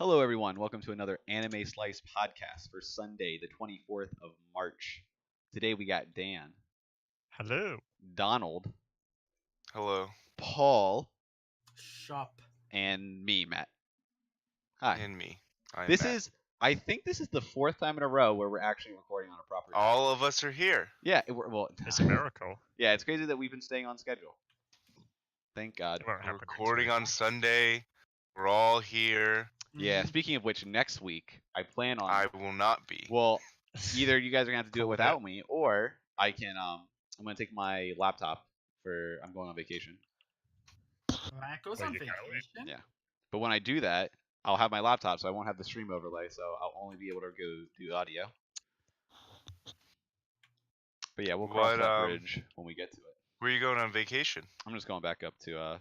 Hello, everyone. Welcome to another Anime Slice podcast for Sunday, the 24th of March. Today we got Dan, Hello. Donald, Hello. Paul, Shop. and me, Matt. Hi. And me. I'm This Matt. I think this is the fourth time in a row where we're actually recording on a proper time. All of us are here. Yeah, It's a miracle. yeah, it's crazy that we've been staying on schedule. Thank God. It won't We're happen next recording week. on Sunday. We're all here. Yeah, Mhm. speaking of which, next week I plan on. I will not be. Well, either you guys are gonna have to do it Cool, without me, or I can. I'm gonna take my laptop for. I'm going on vacation. Matt goes Where on you going? vacation. Yeah. But when I do that, I'll have my laptop, so I won't have the stream overlay, so I'll only be able to go do audio. But yeah, we'll cross What, that bridge when we get to it. Where are you going on vacation? I'm just going back up to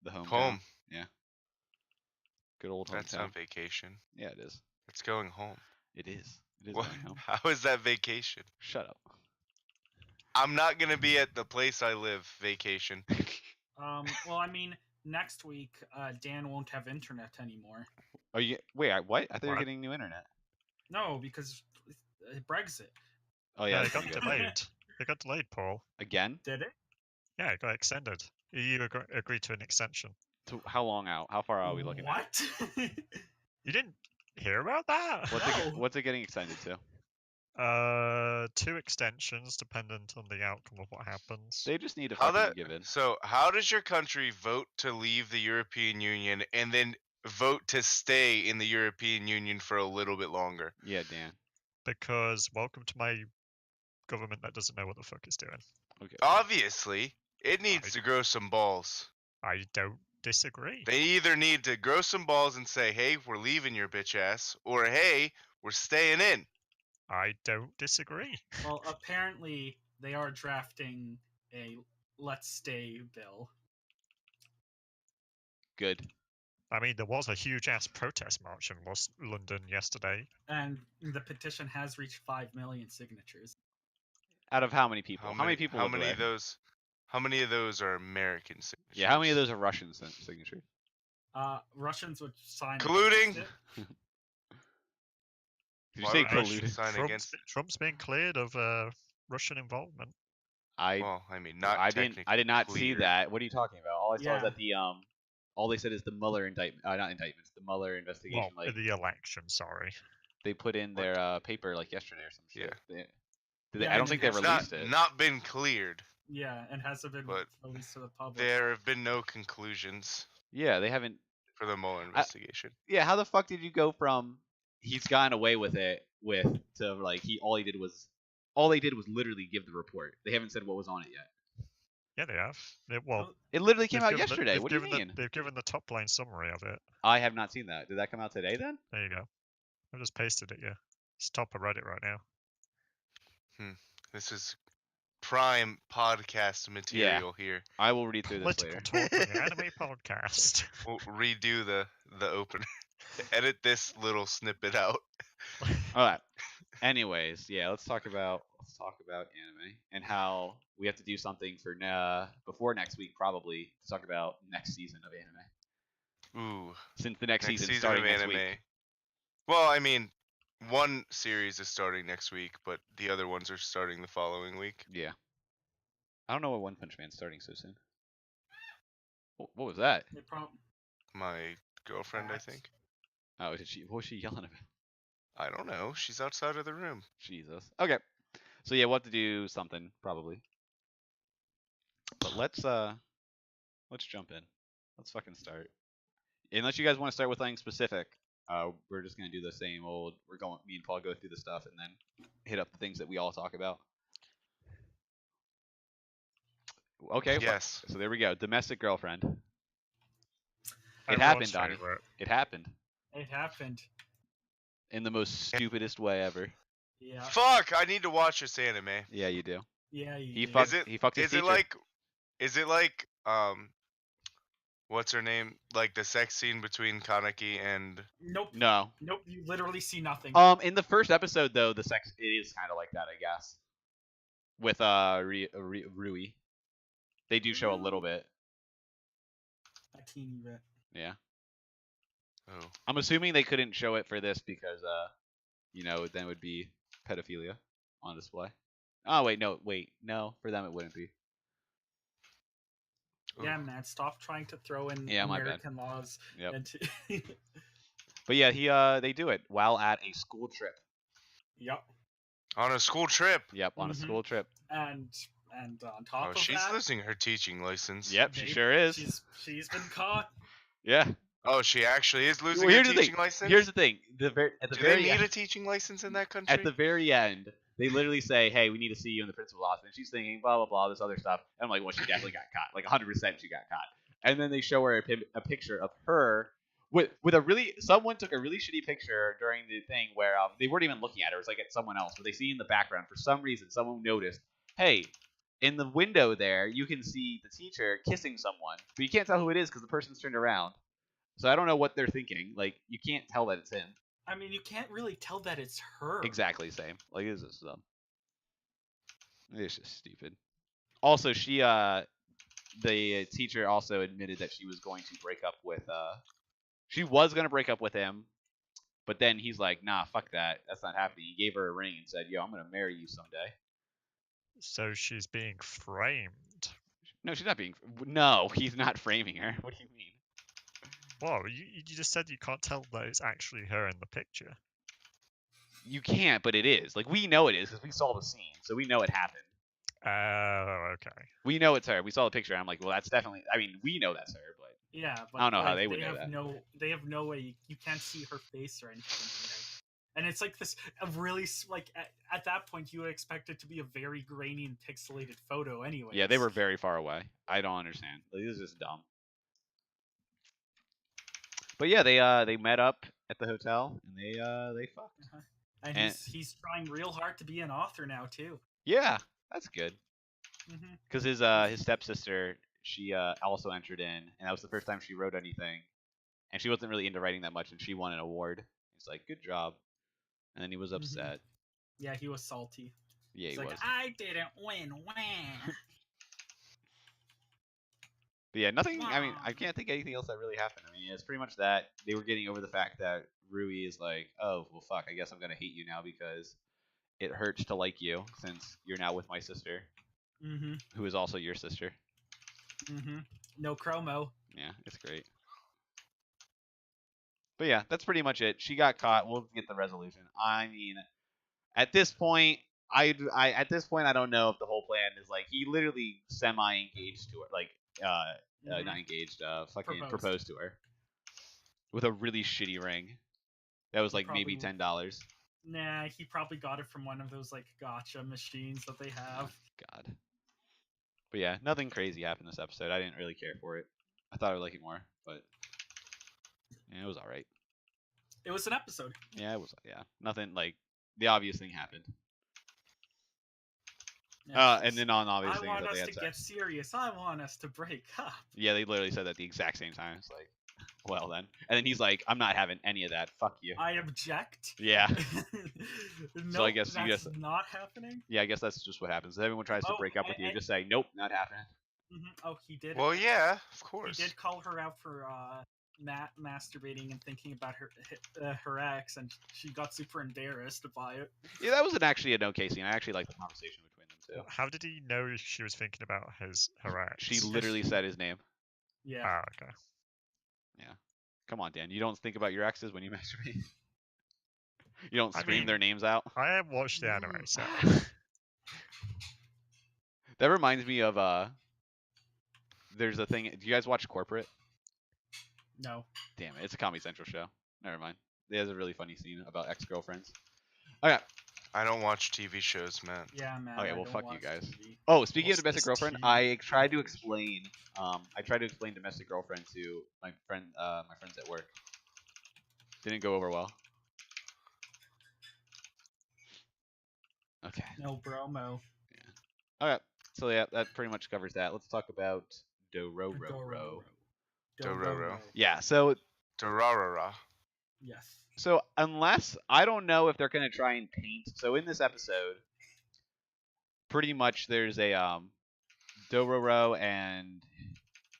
the hometown. Home. Good old hometown. That's not vacation. Yeah, it is. It's going home. It is. It is What? going home. How is that vacation? Shut up. I'm not going to be at the place I live vacation. Well, I mean, next week, Dan won't have internet anymore. Are you? Wait, what? I thought you were What? getting new internet. No, because Brexit. Oh Yeah, yeah. it got delayed. It got delayed, Paul. Again? Did it? Yeah, it got extended. EU agreed to an extension. To how long out? How far are we looking at? What? You didn't hear about that? No. What's it getting extended to? 2 extensions dependent on the outcome of what happens. They just need to How fucking that? give in. So, how does your country vote to leave the European Union and then vote to stay in the European Union for a little bit longer? Yeah, Dan. Because welcome to my government that doesn't know what the fuck it's doing. Okay. Obviously, it needs to grow some balls. I don't disagree. They either need to grow some balls and say, hey, we're leaving your bitch ass, or hey, we're staying in. I don't disagree. Well, apparently they are drafting a let's stay bill. Good. I mean, there was a huge ass protest march in London yesterday. And the petition has reached 5 million signatures. Out of how many people? How many people? How live many there? of those? How many of those are American signatures? Yeah, how many of those are Russian signatures? Russians would sign Colluding? against it. Did you Why say would Russia colluded? sign against? Trump's being cleared of Russian involvement. Well, I mean, not I technically. did not see cleared. that. What are you talking about? All I saw is Yeah. that the all they said is the Mueller indictment, not indictments, the Mueller investigation. Well, Like the election, sorry. they put in their paper like yesterday or some shit. Yeah. Yeah, I don't and think they it's released it. Not been cleared. Yeah, and hasn't been But released to the public. There have been no conclusions Yeah, they haven't. for the Mueller investigation. Yeah, how the fuck did you go from he's gotten away with it to like all they did was literally give the report. They haven't said what was on it yet. Yeah, they have. Well, It literally came they've out given the- yesterday. they've What do you given mean? They've given the top line summary of it. I have not seen that. Did that come out today then? There you go. I've just pasted it, yeah. It's top of Reddit right now. This is prime podcast material here. I will read through this Political later. talk on the anime podcast. We'll redo the opener. Edit this little snippet out. All right. Anyways, yeah, let's talk about anime and how we have to do something for before next week probably to talk about next season of anime. Ooh, Since the next season season starting of next anime. week. Well, I mean, one series is starting next week, but the other ones are starting the following week. Yeah. I don't know why One Punch Man's starting so soon. What was that? They prob- My girlfriend, I Facts. think. Oh, what was she yelling about? I don't know. She's outside of the room. Jesus. Okay. So yeah, we'll have to do something probably. But let's jump in. Let's fucking start. Unless you guys want to start with something specific, we're just gonna do the same old. Me and Paul go through the stuff and then hit up the things that we all talk about. Okay. Yes. So there we go. Domestic girlfriend. It Everyone's happened, Donnie. favorite. It happened It happened. in the most stupidest way ever. Yeah. Fuck! I need to watch this anime. Yeah, you do. Yeah. He do. fucked. Is it- He fucked his Is it teacher. like what's her name? Like the sex scene between Kaneki and Nope. No. Nope. You literally see nothing. In the first episode though, the sex it is kind of like that, I guess. With Rui, they do show a little bit. A teeny bit. Yeah. Oh. I'm assuming they couldn't show it for this because then it would be pedophilia on display. Oh wait, no, for them it wouldn't be. Yeah, Ooh. man, stop trying to throw in Yeah, my bad. American laws Yep. into. But they do it while at a school trip. Yep. On a school trip. Yep, on a Mhm. school trip. And on top Oh, of she's that, losing her teaching license. Yep, she they- sure is. She's been caught. Yeah. Oh, she actually is losing Well, her here's the teaching thing. license? Here's the thing. Do they need a teaching license in that country? At the very end, they literally say, "Hey, we need to see you in the principal's office." And she's thinking, blah blah blah, this other stuff. And I'm like, "Well, she definitely got caught. Like 100%, she got caught." And then they show her a picture of her with someone took a really shitty picture during the thing where they weren't even looking at her. It was like at someone else, but they see in the background for some reason someone noticed, "Hey, in the window there, you can see the teacher kissing someone, but you can't tell who it is because the person's turned around." So I don't know what they're thinking. Like you can't tell that it's him. I mean, you can't really tell that it's her. Exactly same. Like it's just dumb. It's just stupid. Also, the teacher also admitted that she was going to break up with she was gonna break up with him, but then he's like, "Nah, fuck that. That's not happening." He gave her a ring and said, "Yo, I'm gonna marry you someday." So she's being framed. No, she's not being. No, he's not framing her. What do you mean? Whoa, you just said you can't tell that it's actually her in the picture. You can't, but it is. Like we know it is because we saw the scene, so we know it happened. Oh, okay. We know it's her. We saw the picture. And I'm like, well, that's definitely. I mean, we know that's her, but Yeah, but I don't know how like, they would know have that. They have no way. You can't see her face or anything. And it's like this a really like at that point you would expect it to be a very grainy and pixelated photo anyway. Yeah, they were very far away. I don't understand. Like, this is just dumb. But yeah, they met up at the hotel and they fucked. And and- he's trying real hard to be an author now too. Yeah, that's good. Mm-hmm. Because his stepsister, she also entered in, and that was the first time she wrote anything, and she wasn't really into writing that much, and she won an award. He's like, "Good job," and then he was upset. Yeah, he was salty. Yeah, He's he like, was. I didn't win. Wah. But yeah, nothing. I mean, I can't think of anything else that really happened. I mean, it's pretty much that they were getting over the fact that Rui is like, "Oh, well, fuck. I guess I'm gonna hate you now because it hurts to like you since you're now with my sister, Mm-hmm. who is also your sister." Mm-hmm. No chromo. Yeah, it's great. But yeah, that's pretty much it. She got caught. We'll get the resolution. I mean, at this point, I don't know if the whole plan is like he literally semi-engaged to her, like Mhm. not engaged, fucking Proposed. proposed to her with a really shitty ring. That was like maybe Probably- $10. Nah, he probably got it from one of those like gotcha machines that they have. God. But yeah, nothing crazy happened this episode. I didn't really care for it. I thought I would like it more, but yeah, it was all right. It was an episode. Yeah, it was. Yeah, nothing like the obvious thing happened. Yeah, And then on obvious I thing want that us they to had get sex. serious. I want us to break up. Yeah, they literally said that at the exact same time. It's like, well then. And then he's like, "I'm not having any of that. Fuck you." I object. Yeah. No, I guess you that's guess- not happening. Yeah, I guess that's just what happens. If everyone tries to Oh, break up with you, and- just say, "Nope, not happening." Oh, he did. Well, yeah, of He course. did call her out for masturbating and thinking about her ex, and she got super embarrassed by it. Yeah, that was actually an okay scene. I actually liked the conversation between them too. How did he know she was thinking about her ex? She literally said his name. Yeah. Ah, okay. Come on, Dan. You don't think about your exes when you masturbate. You don't I scream mean- their names out. I have watched the anime, so That reminds me of there's a thing. Do you guys watch Corporate? No. Damn it, it's a Comedy Central show. Never mind. It has a really funny scene about ex-girlfriends. Okay. I don't watch TV shows, man. Yeah, man. Okay, I well, don't fuck you watch guys. TV. Oh, speaking What's of domestic this girlfriend, tea? I tried to explain. Domestic girlfriend to my friends at work. Didn't go over well. Okay. No bromo. Okay. So yeah, that pretty much covers that. Let's talk about Dororo. Dororo. Yeah. So Durarara. Yes. unless I don't know if they're gonna try and paint. So in this episode, pretty much there's a Dororo and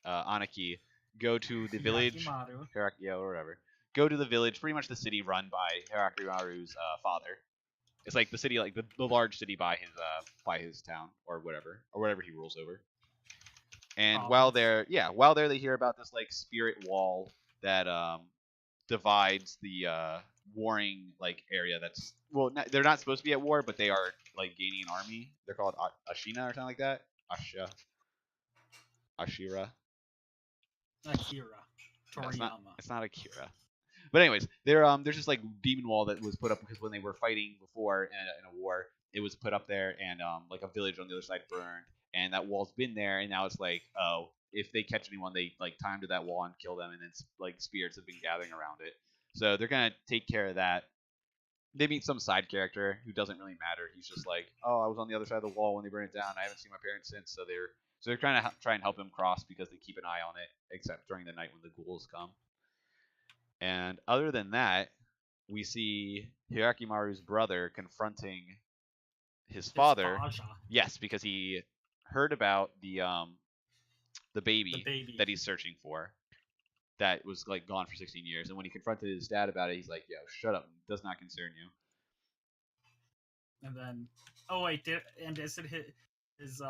Anaki go to the village. Yakimaru. Correct, yeah, or whatever. go to the village, pretty much the city run by Hirakimaru's father. It's like the city, like the large city by his town or whatever he rules over. And while they're they hear about this like spirit wall that divides the warring like area that's they're not supposed to be at war, but they are like gaining an army. They're called Ashina or something like that. Ashira. Akira No, Toriyama. it's not Akira. But anyways, there's this like demon wall that was put up because when they were fighting before in a war, it was put up there, and like a village on the other side burned, and that wall's been there, and now it's like, oh, if they catch anyone, they like time to that wall and kill them, and then like spirits have been gathering around it. So they're gonna take care of that. They meet some side character who doesn't really matter. He's just like, oh, I was on the other side of the wall when they burned it down. I haven't seen my parents since. So they're trying to try and help him cross because they keep an eye on it, except during the night when the ghouls come. And other than that, we see Hirakimaru's brother confronting his father. Faja. Yes, because he heard about the baby baby. that he's searching for that was like gone for 16 years. And when he confronted his dad about it, he's like, yo, shut up. It does not concern you. And then, is it his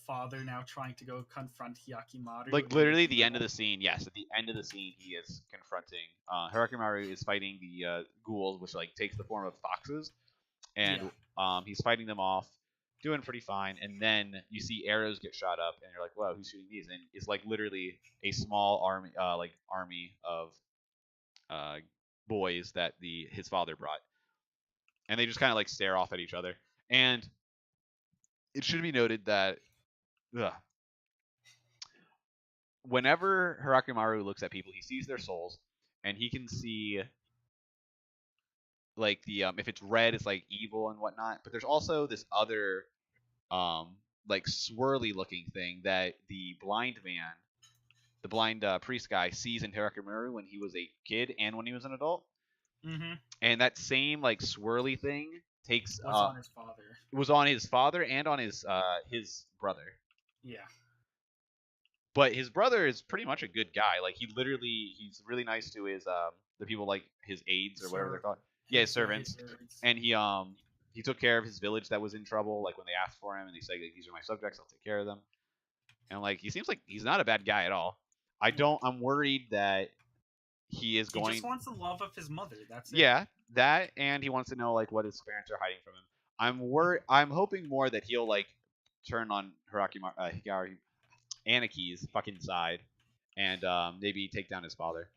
father now trying to go confront Hyakimaru? Like literally the end of the scene. Yes, at the end of the scene, he is confronting. Hirakimaru is fighting the ghouls, which like takes the form of foxes, and he's fighting them off, doing pretty fine. And then you see arrows get shot up, and you're like, "Wow, who's shooting these?" And it's like literally a small army of boys that his father brought, and they just kind of like stare off at each other. And it should be noted that whenever Hirakimaru looks at people, he sees their souls, and he can see like the if it's red, it's like evil and whatnot. But there's also this other like swirly looking thing that the blind priest guy sees in Hirakimaru when he was a kid and when he was an adult. Mm-hmm. And that same like swirly thing Was on his father. It was on his father and on his brother. Yeah. But his brother is pretty much a good guy. Like he's really nice to his the people like his aides or whatever they're called. Yeah, his servants. And he took care of his village that was in trouble. Like when they asked for him and they said, like, these are my subjects, I'll take care of them. And like he seems like he's not a bad guy at all. I'm worried that he is going. He just wants the love of his mother. That's it. Yeah, that, and he wants to know like what his parents are hiding from him. I'm hoping more that he'll like turn on Anaki's fucking side and maybe take down his father.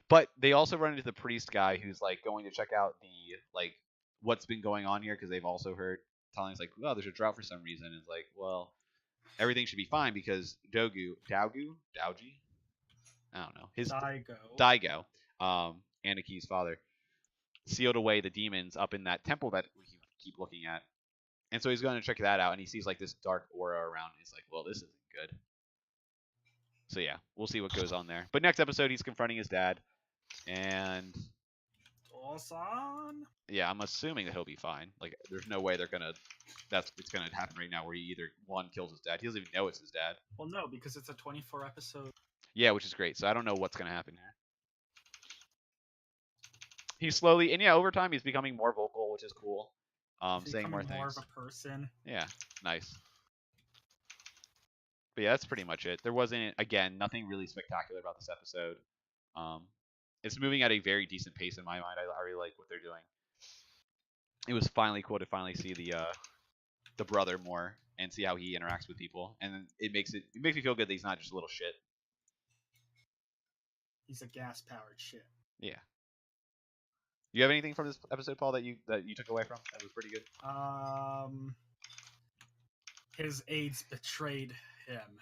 But they also run into the priest guy who's like going to check out the like what's been going on here because they've also heard telling us like, well, there's a drought for some reason. And it's like, well, everything should be fine because Dauji, I don't know, his Daigo, Anaki's father, sealed away the demons up in that temple that we keep looking at. And so he's going to check that out, and he sees like this dark aura around. And he's like, well, this isn't good. So yeah, we'll see what goes on there. But next episode, he's confronting his dad, and Osan? Yeah, I'm assuming that he'll be fine. Like, there's no way it's gonna happen right now where he either one kills his dad. He doesn't even know it's his dad. Well, no, because it's a 24 episode. Yeah, which is great. So I don't know what's gonna happen here. He's slowly, and yeah, over time he's becoming more vocal, which is cool. Saying more things. More of a person. Yeah, nice. But yeah, that's pretty much it. There wasn't, again, nothing really spectacular about this episode. It's moving at a very decent pace in my mind. I really like what they're doing. It was finally cool to finally see the brother more and see how he interacts with people, and it makes me feel good that he's not just a little shit. He's a gas-powered shit. Yeah. You have anything from this episode, Paul, that you took away from? That was pretty good. His aides betrayed him.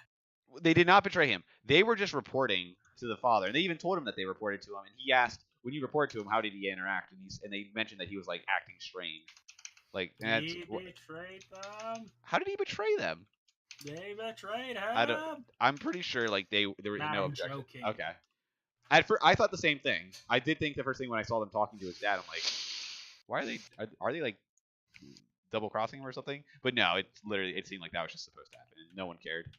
They did not betray him. They were just reporting to the father, and they even told him that they reported to him. And he asked, when you report to him, how did he interact? And they mentioned that he was like acting strange. Like, he betrayed them. How did he betray them? They betrayed him. I'm pretty sure like there was no objection. Joking. Okay. I thought the same thing. I did think the first thing when I saw them talking to his dad, I'm like, why are they like double crossing him or something? But no, it seemed like that was just supposed to happen, and no one cared.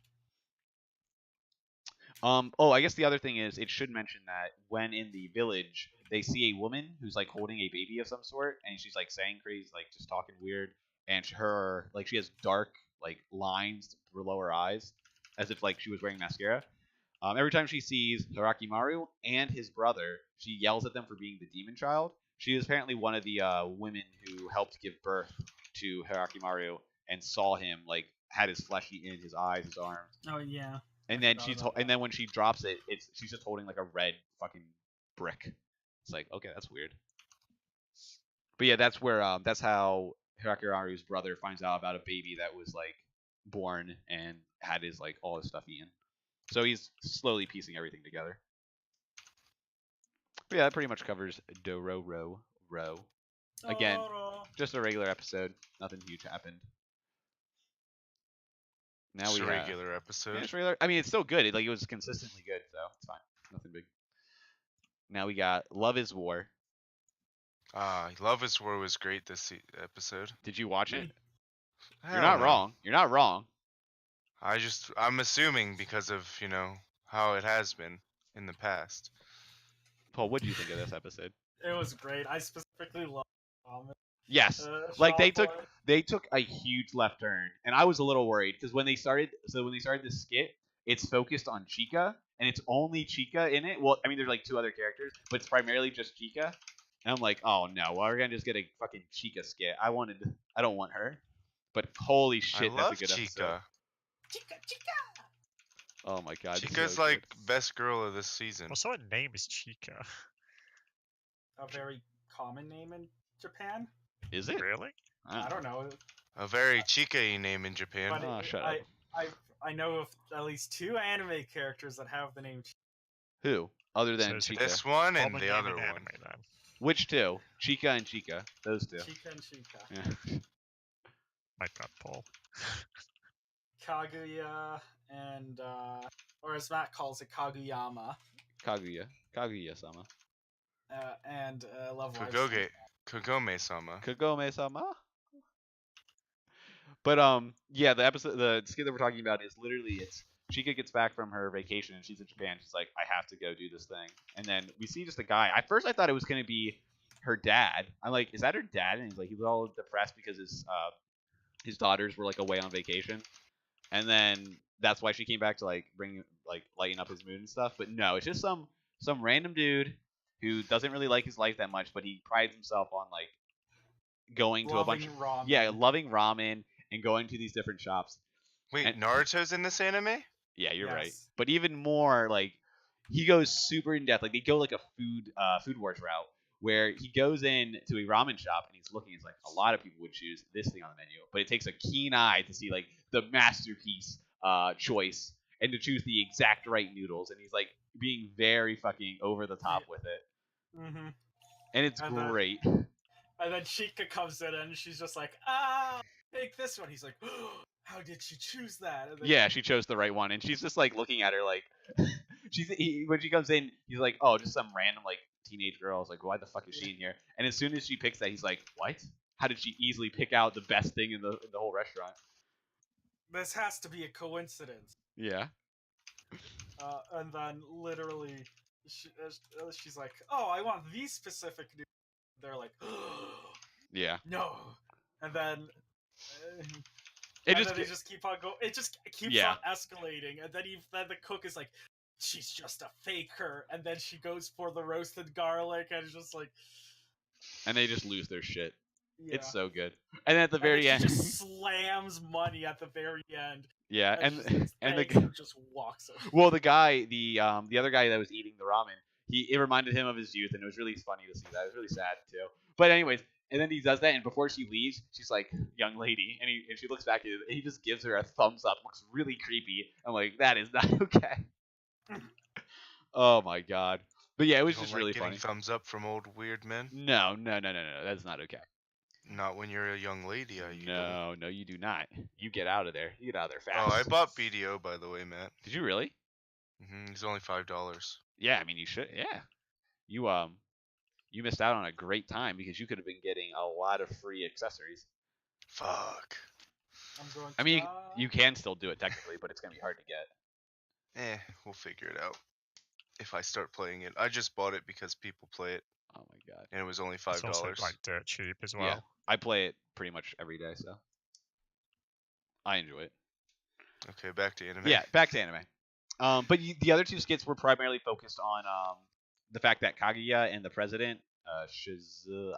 Oh, I guess the other thing is it should mention that when in the village they see a woman who's like holding a baby of some sort, and she's like saying crazy, like just talking weird, and her like she has dark like lines below her eyes, as if like she was wearing mascara. Every time she sees Hirakimaru and his brother, she yells at them for being the demon child. She is apparently one of the women who helped give birth to Hirakimaru and saw him like had his flesh eaten in his eyes, his arms. Oh yeah. And I then forgot about that. then when she drops it, she's just holding like a red fucking brick. It's like, okay, that's weird. But yeah, that's where that's how Hirakimaru's brother finds out about a baby that was like born and had his like all his stuff eaten. So he's slowly piecing everything together. But yeah, that pretty much covers Dororo. Again, Oh, just a regular episode. Nothing huge happened. Now Just we a have regular yeah, episode. it's regular. I mean, it's still good. It was consistently good, so it's fine. Nothing big. Now we got Love Is War. Love is War was great this episode. Did you watch it? You're Hell not no. wrong. You're not wrong. I'm assuming because of, how it has been in the past. Paul, what did you think of this episode? it was great. I specifically love Thomas. Yes, like they Shaw took a huge left turn, and I was a little worried because when they started this skit, it's focused on Chica, and it's only Chica in it. Well, I mean, there's like two other characters, but it's primarily just Chica. And I'm like, oh no, well, we're gonna just get a fucking Chica skit. I don't want her, but holy shit, I that's love a good Chica. episode. Chica. Oh my god, Chica's so like good. best girl of this season. Also, her name is Chica. A very common name in Japan. Is it? Really? I don't know, A very Chica-y name in Japan. but Oh, shut up. I know of at least 2 anime characters that have the name. Who other than So it's Chica? This one and Common the name other in one. anime, then. Which two? Chica and Chica. Those two. Chica and Chica. Yeah. My bad, Paul. Kaguya and or as Matt calls it, Kaguyama. Kaguya-sama. And Love Live. Kagome-sama. Kagome-sama. But yeah, the skit that we're talking about is literally it's Chica gets back from her vacation and she's in Japan. She's like, I have to go do this thing. And then we see just a guy. At first, I thought it was gonna be her dad. I'm like, is that her dad? And he's like, he was all depressed because his daughters were like away on vacation, and then that's why she came back to like lighten up his mood and stuff. But no, it's just some random dude who doesn't really like his life that much, but he prides himself on like going to a bunch of ramen. loving ramen and going to these different shops. Wait, And- Naruto's in this anime? Yeah, you're right. Yes. But even more, like he goes super in depth. Like they go like a food wars route where he goes in to a ramen shop and he's looking. It's like a lot of people would choose this thing on the menu, but it takes a keen eye to see like the masterpiece choice and to choose the exact right noodles. And he's like being very fucking over the top with it, Mm-hmm. and it's And then- great. And then Chica comes in and she's just like, take this one. He's like, how did she choose that? And then Yeah, she chose the right one, and she's just like looking at her like when she comes in, he's like, oh, just some random like teenage girl. I was like, why the fuck is she in here? And as soon as she picks that, he's like, what? How did she easily pick out the best thing in the whole restaurant? This has to be a coincidence. Yeah. And then literally, she's like, oh, I want these specific noodles. They're like, Yeah. no. And then It and just then they just keep on going. It just keeps Yeah. on escalating, and then the cook is like, "She's just a faker," and then she goes for the roasted garlic, and it's just like, and they just lose their shit. yeah. It's so good. And then at the And then very she end, just slams money at the very end, yeah, and just and the thanks and just walks away. well, the guy, the other guy that was eating the ramen, it reminded him of his youth, and it was really funny to see that. It was really sad too. But anyways, and then he does that, and before she leaves, she's like, "Young lady," and she looks back at him, and he just gives her a thumbs up. Looks really creepy. I'm like, that is not okay. Oh my god. But yeah, it was You don't just like really getting funny. thumbs up from old weird men? No, that's not okay. Not when you're a young lady. You don't. No, you do not. You get out of there. You get out of there Oh, fast. I bought BDO by the way, Matt. Did you really? He's only $5. Yeah, I mean you should. Yeah, you missed out on a great time because you could have been getting a lot of free accessories. Fuck. I'm going. I mean, you can still do it technically, but it's gonna be hard to get. We'll figure it out. If I start playing it, I just bought it because people play it, Oh my god. and it was only It's $5. also like dirt cheap as well. Yeah, I play it pretty much every day, so I enjoy it. Okay, back to anime. Yeah, back to anime. But the other two skits were primarily focused on the fact that Kaguya and the president, I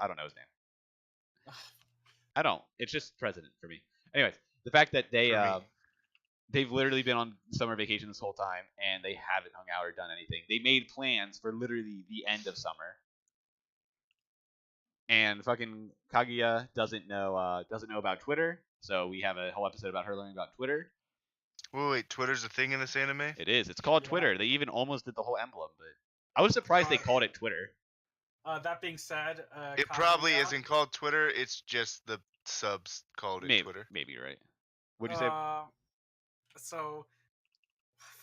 don't know his name. I don't. It's just president for me. Anyways, the fact that For me. they've literally been on summer vacation this whole time and they haven't hung out or done anything. They made plans for literally the end of summer. And fucking Kaguya doesn't know about Twitter, so we have a whole episode about her learning about Twitter. Wait, Twitter's a thing in this anime? It is. It's called Yeah. Twitter. They even almost did the whole emblem, but I was surprised they called it Twitter. That being said, It probably Kaguya, isn't called Twitter. It's just the subs called it Maybe, Twitter. maybe you're right. What'd you say? So,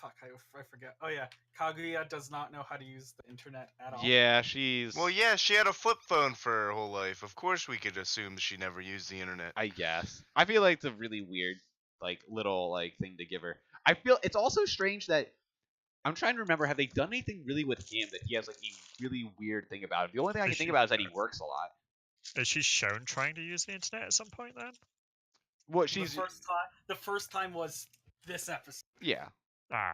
fuck, I forget. Oh yeah, Kaguya does not know how to use the internet at all. Yeah, she's. Well, yeah, she had a flip phone for her whole life. Of course, we could assume that she never used the internet. I guess. I feel like it's a really weird, like, little like thing to give her. I feel it's also strange that I'm trying to remember. Have they done anything really with him that he has like a really weird thing about him? The only thing I can think about is that he works a lot. Is she shown trying to use the internet at some point then? What The she's first time was this episode, yeah. Ah,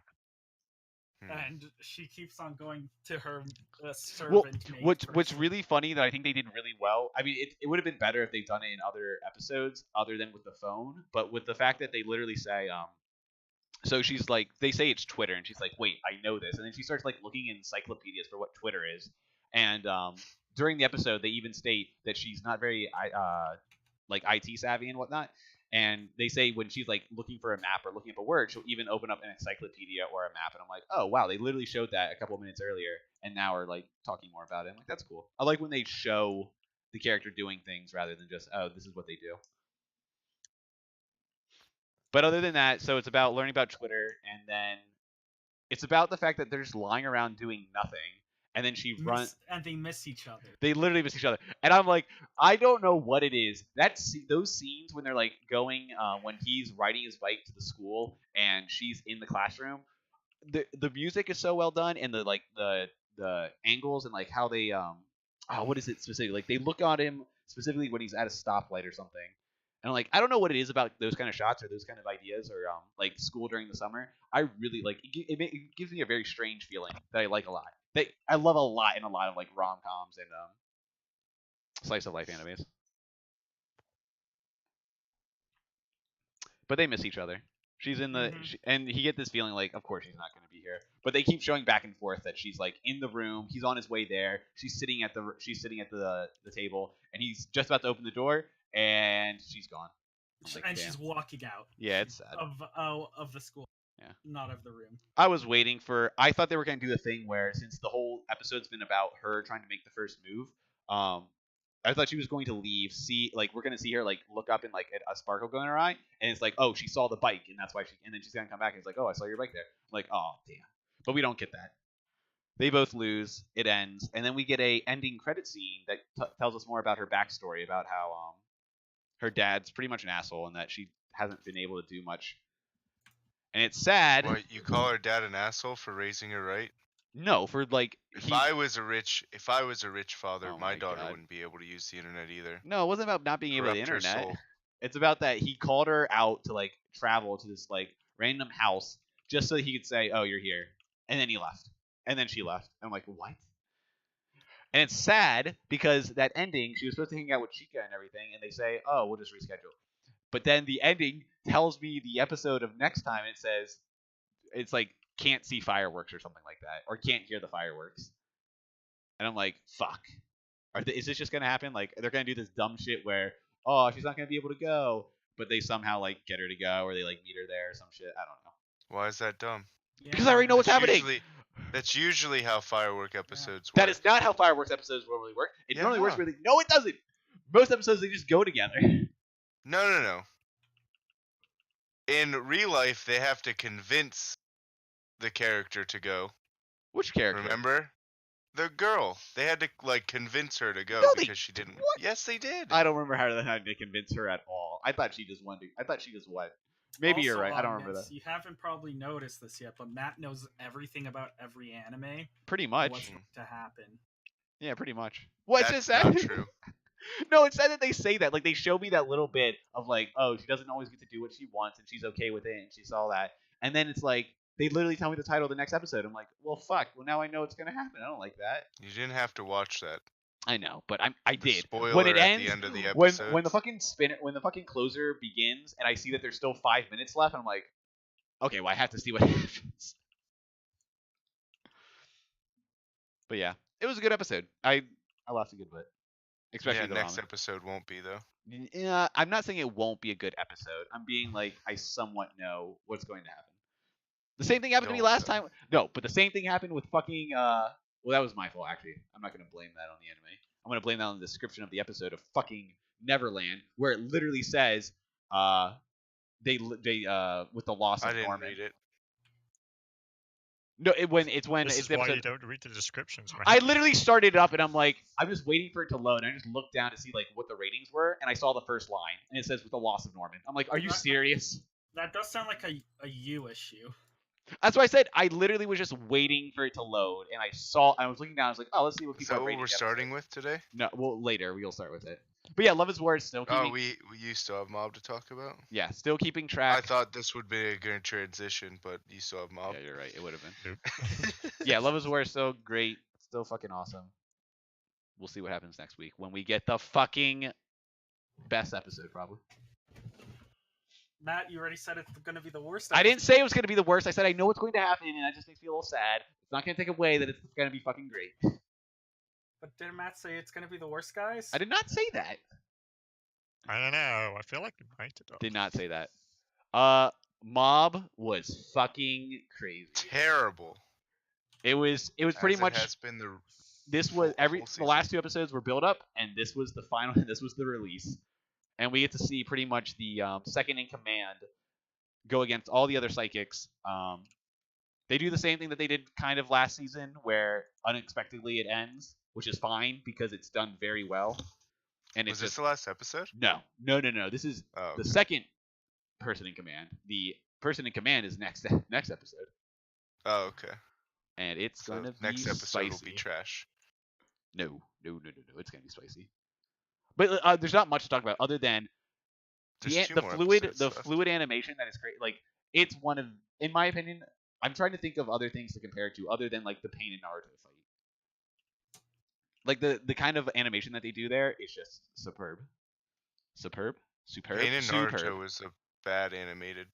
Hmm. and she keeps on going to her Well, servant. maid what's person. really funny that I think they did really well. I mean, it would have been better if they've done it in other episodes other than with the phone. But with the fact that they literally say, so she's like, they say it's Twitter, and she's like, wait, I know this, and then she starts like looking in encyclopedias for what Twitter is, and during the episode they even state that she's not very like IT savvy and whatnot. And they say when she's like looking for a map or looking up a word, she'll even open up an encyclopedia or a map. And I'm like, oh wow, they literally showed that a couple of minutes earlier, and now are like talking more about it. I'm like, that's cool. I like when they show the character doing things rather than just, oh, this is what they do. But other than that, so it's about learning about Twitter, and then it's about the fact that they're just lying around doing nothing, and then she runs. And they miss each other. They literally miss each other, and I'm like, I don't know what it is. Those scenes when they're like going, when he's riding his bike to the school and she's in the classroom. The music is so well done, and the angles and like how they what is it specifically? Like they look at him specifically when he's at a stoplight or something. And I'm like, I don't know what it is about those kind of shots or those kind of ideas or like school during the summer. I really like it gives me a very strange feeling that I like a lot. I love a lot in a lot of like rom-coms and slice of life animes. But they miss each other. She's in the and he get this feeling like, of course she's not going to be here. But they keep showing back and forth that she's like in the room. He's on his way there. She's sitting at the table, and he's just about to open the door, and she's gone. Like, and damn. she's walking out. Yeah, it's sad. Of the school. Yeah. Not of the room. I was waiting for. I thought they were going to do the thing where, since the whole episode's been about her trying to make the first move, I thought she was going to leave. We're going to see her like look up and like a sparkle go in her eye, and it's like, oh, she saw the bike, and that's why she. And then she's going to come back and it's like, oh, I saw your bike there. I'm like, oh, damn. But we don't get that. They both lose. It ends, and then we get a ending credit scene that tells us more about her backstory, about how her dad's pretty much an asshole, and that she hasn't been able to do much. And it's sad. What, you call her dad an asshole for raising her right? No, for like If I was a rich father, Oh my my daughter God. wouldn't be able to use the internet either. No, it wasn't about not being able to Corrupt her internet. soul. It's about that he called her out to like travel to this like random house just so he could say, "Oh, you're here," and then he left, and then she left. I'm like, what? And it's sad because that ending, she was supposed to hang out with Chica and everything, and they say, "Oh, we'll just reschedule." But then the ending tells me the episode of next time. It says it's like can't see fireworks or something like that, or can't hear the fireworks. And I'm like, fuck. Is this just gonna happen? Like they're gonna do this dumb shit where, oh, she's not gonna be able to go, but they somehow like get her to go, or they like meet her there or some shit. I don't know. Why is that dumb? Because I already know what's happening. That's usually how firework episodes work. That is not how fireworks episodes normally work. It normally works Yeah. really. No, it doesn't. Most episodes they just go together. No. In real life, they have to convince the character to go. Which character? Remember? The girl. They had to like convince her to go No, they- because she didn't. what? Yes, they did. I don't remember how they had to convince her at all. I thought she just wanted. I thought she just went. Maybe you're Also, right. I don't remember Vince, that. You haven't probably noticed this yet, but Matt knows everything about every anime. Pretty and much. What's going to happen? Yeah, pretty much. What's That's it not said? true. No, it's sad that they say that. Like they show me that little bit of like, oh, she doesn't always get to do what she wants, and she's okay with it, and she saw that. And then it's like they literally tell me the title of the next episode. I'm like, well, fuck. Well, now I know it's gonna happen. I don't like that. You didn't have to watch that. I know, but I The did. spoiler When it at ends, the end of the when episode. the fucking when the fucking closer begins, and I see that there's still 5 minutes left, I'm like, okay, well, I have to see what happens. But yeah, it was a good episode. I laughed a good bit, especially Yeah, the next ramen. episode won't be though. Yeah, I'm not saying it won't be a good episode. I'm being like, I somewhat know what's going to happen. The same thing happened to me Don't, last though. time. No, but the same thing happened with fucking. Well, that was my fault actually. I'm not gonna blame that on the anime. I'm gonna blame that on the description of the episode of fucking Neverland, where it literally says, they with the loss of I didn't Norman. read it. No, when it's This it's is the why episode. you don't read the descriptions, man. I literally started it up and I'm like, I'm just waiting for it to load. And I just looked down to see like what the ratings were, and I saw the first line, and it says with the loss of Norman. I'm like, are you serious? That does sound like a you issue. That's why I said I literally was just waiting for it to load, and I was looking down. I was like, oh, let's see what Is people that are what rating. we're the starting episode. with today? No, well later we'll start with it. But yeah, Love is War is still keeping. Oh, you still have Mob to talk about? Yeah, still keeping I track. thought this would be a good transition, but you still have Mob. Yeah, you're right. It would have been. Yeah, Love is War is still great. Still fucking awesome. We'll see what happens next week when we get the fucking best episode, probably. Matt, you already said it's going to be the worst. I didn't say it was going to be the worst. I said I know what's going to happen, and that just makes me a little sad. It's not going to take away that it's going to be fucking great. But didn't Matt say it's going to be the worst, guys? I did not say that. I don't know. I feel like you might have done. Did not say that. Mob was fucking crazy. Terrible. It was pretty As much it has been the this was whole the season. last two episodes were build up, and this was the final. This was the release, and we get to see pretty much the second in command go against all the other psychics. They do the same thing that they did kind of last season, where unexpectedly it ends, which is fine because it's done very well. And Was it's this just the last episode? no. This is Oh, the second person in command. The person in command is next episode, oh okay. and it's So gonna be next episode spicy. will be trash. No. It's gonna be spicy. But there's not much to talk about other than There's two the more fluid episodes left. fluid animation that is great. Like it's one of, in my opinion, I'm trying to think of other things to compare it to other than like the Pain and Naruto fight. Like the kind of animation that they do there is just superb. Pain and Naruto was a bad animated.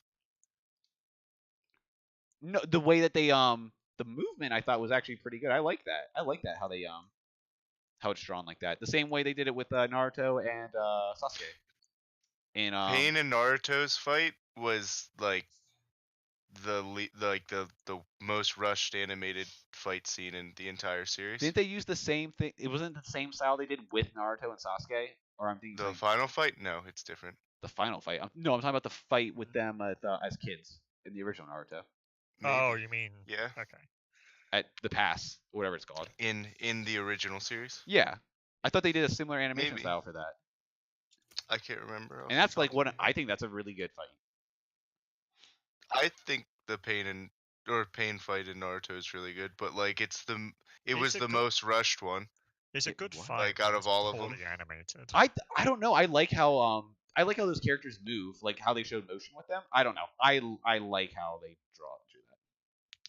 No, the way that they the movement I thought was actually pretty good. I like that. How they how it's drawn like that. The same way they did it with Naruto and Sasuke. And Pain and Naruto's fight was like the most rushed animated fight scene in the entire series. didn't they use the same thing? It wasn't the same style they did with Naruto and Sasuke, or I'm thinking The something- final fight? No, it's different. the final fight. No, I'm talking about the fight with them as kids in the original Naruto Oh, Maybe. you mean? Yeah. Okay. at the pass, whatever it's called. In the original series? Yeah, I thought they did a similar animation Maybe. style for that, I can't remember. off and the that's top like of what my I head. think that's a really good fight. I think the Pain fight in Naruto is really good, but like it was It's a the good- most rushed one. It's a Wait, good what? fight. Like, out but of it's all of them? poorly animated. I don't know. I like how those characters move, like how they showed motion with them. I don't know. I like how they draw it through that.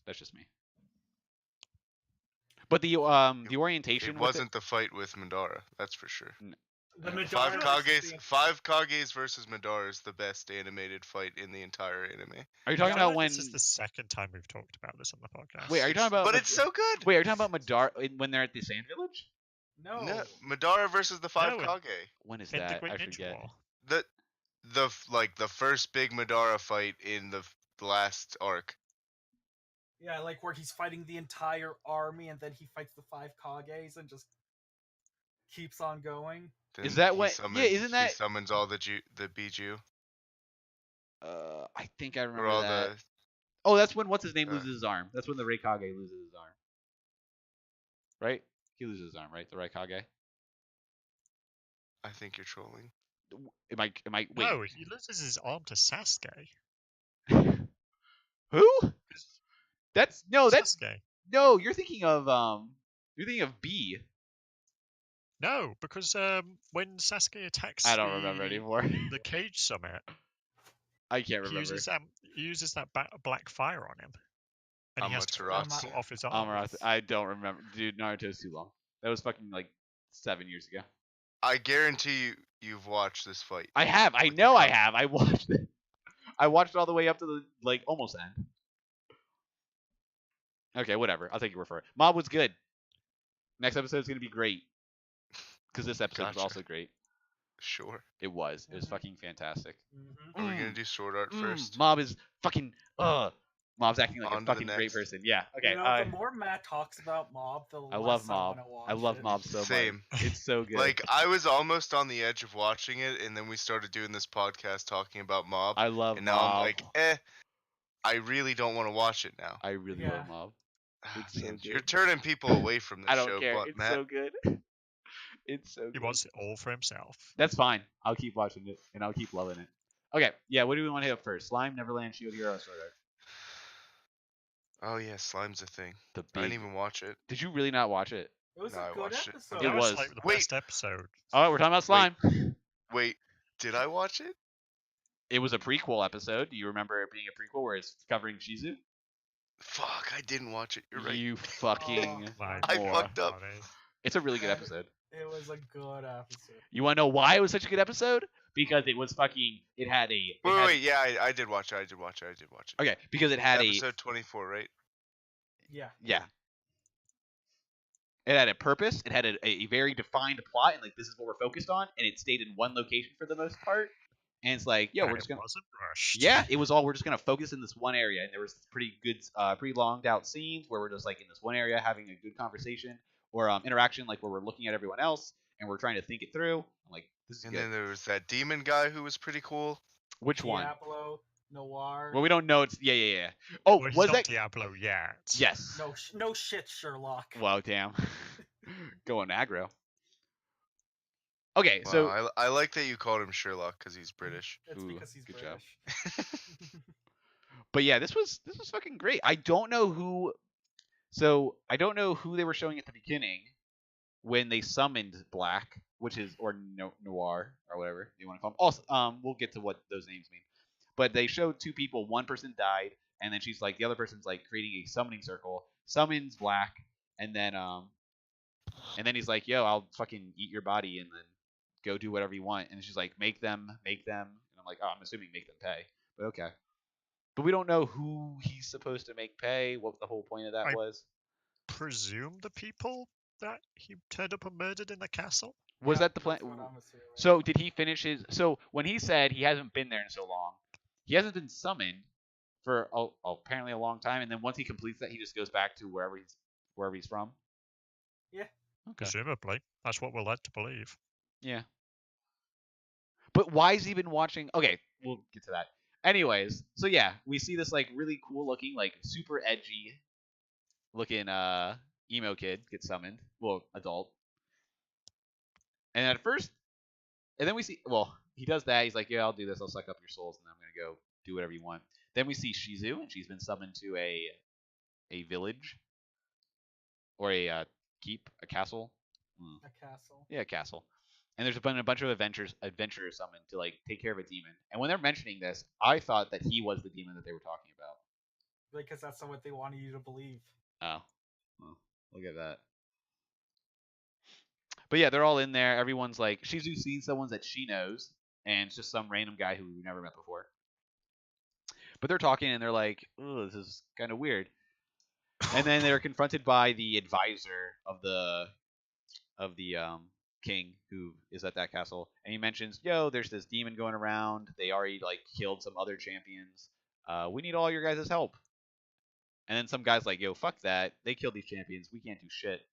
That's just me. But the orientation It with wasn't the fight with Madara, that's for sure. The Five Madara Kages, thing- five Kages versus Madara is the best animated fight in the entire anime. Are you I talking feel about like when? This is the second time we've talked about this on the podcast. Wait, are you talking about? But it's so good. Wait, are you talking about Madara when they're at the Sand Village? No. No, Madara versus the five No, Kage. When is In the that? Great I Ninja forget. War. The first big Madara fight in the last arc. Yeah, like where he's fighting the entire army and then he fights the 5 Kages and just keeps on going. Is Then that he what- yeah, summons- isn't that- he summons all the Biju I think I or remember all that. the Oh, that's when what's his name uh, loses his arm. That's when the Raikage loses his arm. Right? He loses his arm, right? The Raikage. I think you're trolling. Am I? Wait. No, he loses his arm to Sasuke. Who? That's Sasuke. no. You're thinking of B. No, because when Sasuke attacks I don't remember anymore. the Cage Summit, I can't he remember. uses that black fire on him, and he has to Amaterasu. cut off his Amaterasu. arms. I don't remember, dude. Naruto's too long. That was fucking like 7 years ago. I guarantee you've watched this fight. I have. I With the know I cup. have. I watched it. I watched it all the way up to the like almost end. Okay, whatever. I'll take your word for it. Mob was good. Next episode is gonna be great. Because this episode was Gotcha. also great. Sure. It was. It was Mhm. fucking fantastic. Mhm. Are we gonna do sword art first? Mob is fucking. Mob's acting like On a to the fucking great next. person. Yeah. Okay. You know, the more Matt talks about Mob, the less I love I Mob. wanna watch I love it. Mob so Same. much. It's so good. Like I was almost on the edge of watching it, and then we started doing this podcast talking about Mob, I love and now Mob. I'm like, I really don't want to watch it now. I really Yeah. love Mob. It's so Man, good. you're turning people away from this I don't show, care. but It's Matt. so good. It's so He good. wants it all for himself. That's fine. I'll keep watching it and I'll keep loving it. Okay. Yeah. What do we want to hit up first? Slime, Neverland, Shield Hero, Sword Art. Oh yeah, Slime's a thing. The I didn't big. even watch it. Did you really not watch it? It was No, I a good watched it. episode. It That was. like the Wait. best episode. Oh, we're talking about Slime. Wait, did I watch it? It was a prequel episode. Do you remember it being a prequel where it's covering Shizu? Fuck, I didn't watch it. You're right. You fucking. My I whore. fucked up. body. It's a really good episode. It was a good episode. You want to know why it was such a good episode? Because it was fucking. It had a. it had- Wait, yeah, I did watch it. I did watch it. Okay, because it had Episode 24, right? Yeah. Yeah. It had a purpose. It had a very defined plot, and like this is what we're focused on. And it stayed in one location for the most part. And it's like, yo, And we're it just gonna. wasn't rushed. Yeah, it was all. We're just gonna focus in this one area, and there was pretty good, pretty longed out scenes where we're just like in this one area having a good conversation or interaction, like where we're looking at everyone else and we're trying to think it through. I'm like, this is And good. then there was that demon guy who was pretty cool. Which one? Diablo, Noir. Well, we don't know. It's yeah. Oh, Well, he's was not that? Diablo yet. Yes. No shit, Sherlock. Well, damn. Going aggro. Okay, Wow, so I like that you called him Sherlock because he's British. It's Ooh, because he's good job. British. but yeah, this was fucking great. I don't know who. So I don't know who they were showing at the beginning when they summoned Black, which is or Noir or whatever you want to call him. Also, we'll get to what those names mean. But they showed two people. One person died, and then she's like the other person's like creating a summoning circle, summons Black, and then he's like, "Yo, I'll fucking eat your body and then go do whatever you want." And she's like, "Make them," and I'm like, "Oh, I'm assuming make them pay," but okay. But we don't know who he's supposed to make pay. What the whole point of that I- was? Presume the people that he turned up and murdered in the castle. Was Yeah, that the plan? that's what I'm assuming. So did he finish his? So when he said he hasn't been there in so long, he hasn't been summoned for apparently a long time, and then once he completes that, he just goes back to wherever he's from. Yeah. Okay. Presumably, that's what we're led to believe. Yeah. But why is he been watching? Okay, we'll get to that. Anyways, so yeah, we see this like really cool looking, like super edgy looking emo kid get summoned. Well, adult. And at first, and then we see, well, he does that. He's like, yeah, I'll do this. I'll suck up your souls, and then I'm gonna go do whatever you want. Then we see Shizu, and she's been summoned to a village or a keep, a castle. A castle. Yeah, a castle. And there's been a bunch of adventurers summoned to like take care of a demon. And when they're mentioning this, I thought that he was the demon that they were talking about. Because that's what they wanted you to believe. Oh, well, look at that. But yeah, they're all in there. Everyone's like, Shizu sees someone that she knows, and it's just some random guy who we've never met before. But they're talking, and they're like, "Oh, this is kind of weird." And then they're confronted by the advisor of the king who is at that castle, and he mentions, "Yo, there's this demon going around. They already like killed some other champions. We need all your guys' help." And then some guy's like, "Yo, fuck that. They killed these champions. We can't do shit."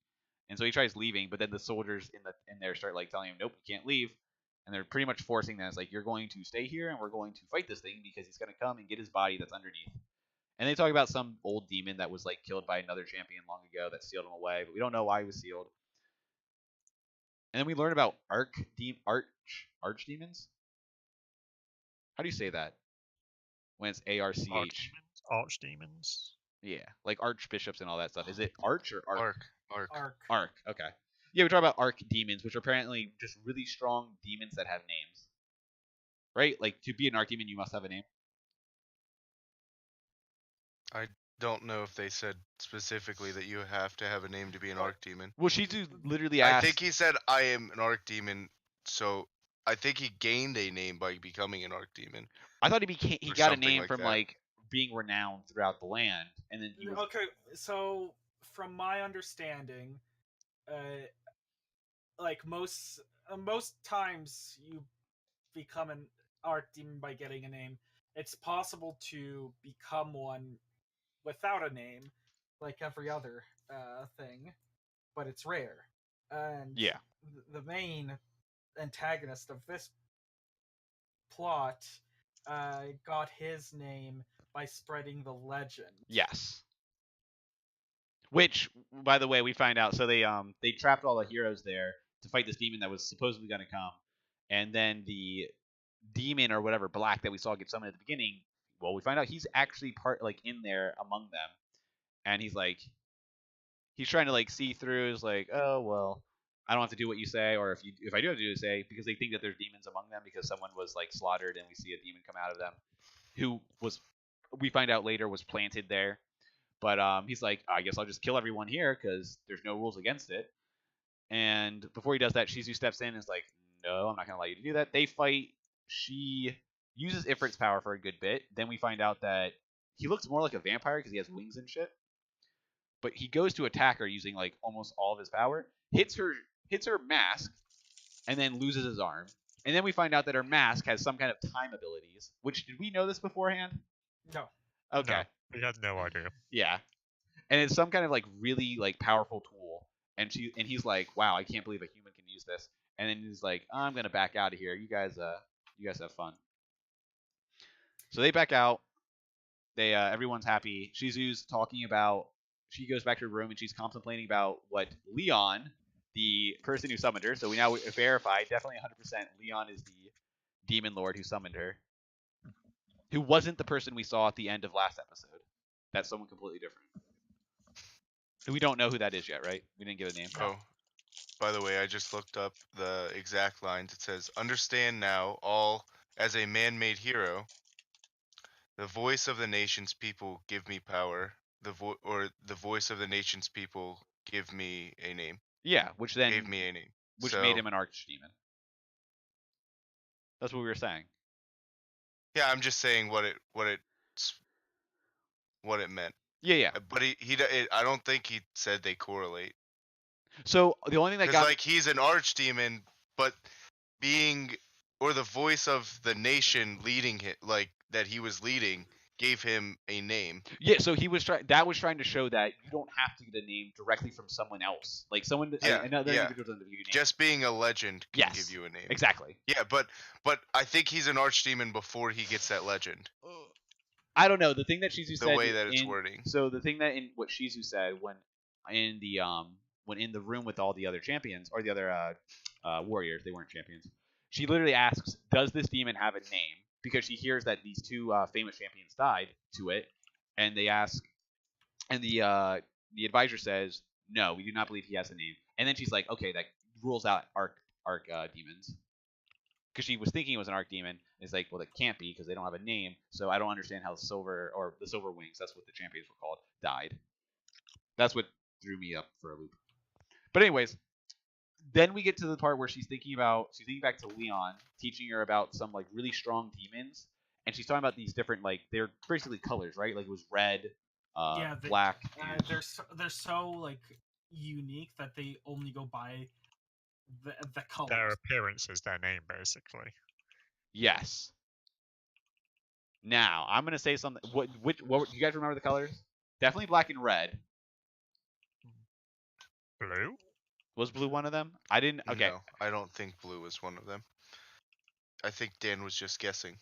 And so he tries leaving, but then the soldiers in there start like telling him, "Nope, you can't leave." And they're pretty much forcing that. It's like, you're going to stay here, and we're going to fight this thing because he's gonna come and get his body that's underneath. And they talk about some old demon that was like killed by another champion long ago that sealed him away, but we don't know why he was sealed. And then we learn about archdemons. How do you say that? When it's ARCH. archdemons. Yeah, like archbishops and all that stuff. Is it arch or arc? Arc. Arc. Okay. Yeah, we talk about arc demons, which are apparently just really strong demons that have names. Right? Like to be an arc demon, you must have a name. Don't know if they said specifically that you have to have a name to be an arc demon. Well, Shizu literally I asked. think he said I am an arc demon, so I think he gained a name by becoming an arc demon. I thought he or got a something name like from that. like being renowned throughout the land, and then he was. Okay, so from my understanding, like most times you become an art demon by getting a name. It's possible to become one without a name, like every other thing, but it's rare. And Yeah. the main antagonist of this plot got his name by spreading the legend. Yes. Which, by the way, we find out. So they trapped all the heroes there to fight this demon that was supposedly going to come, and then the demon or whatever black that we saw get summoned at the beginning. Well, we find out he's actually part like in there among them, and he's trying to like see through. Is like, oh well, I don't have to do what you say, or if I do have to do what you say, because they think that there's demons among them because someone was like slaughtered, and we see a demon come out of them, who was we find out later was planted there. But he's like, I guess I'll just kill everyone here because there's no rules against it. And before he does that, Shizu steps in and is like, no, I'm not going to allow you to do that. They fight. She uses Ifrit's power for a good bit. Then we find out that he looks more like a vampire because he has wings and shit. But he goes to attack her using like almost all of his power, hits her mask, and then loses his arm. And then we find out that her mask has some kind of time abilities. Which, did we know this beforehand? No. Okay. No, we had no idea. Yeah. And it's some kind of like really like powerful tool. And he's like, wow, I can't believe a human can use this. And then he's like, I'm gonna back out of here. You guys have fun. So they back out. They everyone's happy. Shizu's talking about. She goes back to her room and she's contemplating about what Leon, the person who summoned her. So we now verify definitely 100%. Leon is the demon lord who summoned her. Who wasn't the person we saw at the end of last episode. That's someone completely different. We don't know who that is yet, right? We didn't give a name. Oh, by the way, I just looked up the exact lines. It says, "Understand now, all as a man-made hero. The voice of the nation's people give me power. The voice of the nation's people give me a name. Yeah, which then Gave me a name. which So- made him an archdemon. That's what we were saying. Yeah, I'm just saying what it meant. Yeah. But I don't think he said they correlate. So the only thing that Because got like he's an archdemon, but the voice of the nation leading it, like that he was leading, gave him a name. yeah, so he was trying to show that you don't have to get a name directly from someone else, like someone that Yeah, another yeah. individual doesn't give you a name. Just being a legend can Yes, give you a name. Exactly. Yeah, but I think he's an archdemon before he gets that legend. I don't know. The thing that Shizu The said way that it's wording. So the thing that in what Shizu said when in the room with all the other champions or the other warriors, they weren't champions. She literally asks, "Does this demon have a name?" Because she hears that these two famous champions died to it, and they ask, and the advisor says, "No, we do not believe he has a name." And then she's like, "Okay, that rules out arc demons." Because she was thinking it was an arc demon. It's like, well, it can't be because they don't have a name. So I don't understand how the silver wings, that's what the champions were called, died. That's what threw me up for a loop. But anyways, then we get to the part where she's thinking back to Leon, teaching her about some like really strong demons, and she's talking about these different like they're basically colors, right? Like it was red, black. They're so like unique that they only go by the colors. Their appearance is their name, basically. Yes. Now I'm gonna say something. What do you guys remember the colors? Definitely black and red. Blue? Was blue one of them? I didn't. Okay. No, I don't think blue was one of them. I think Dan was just guessing.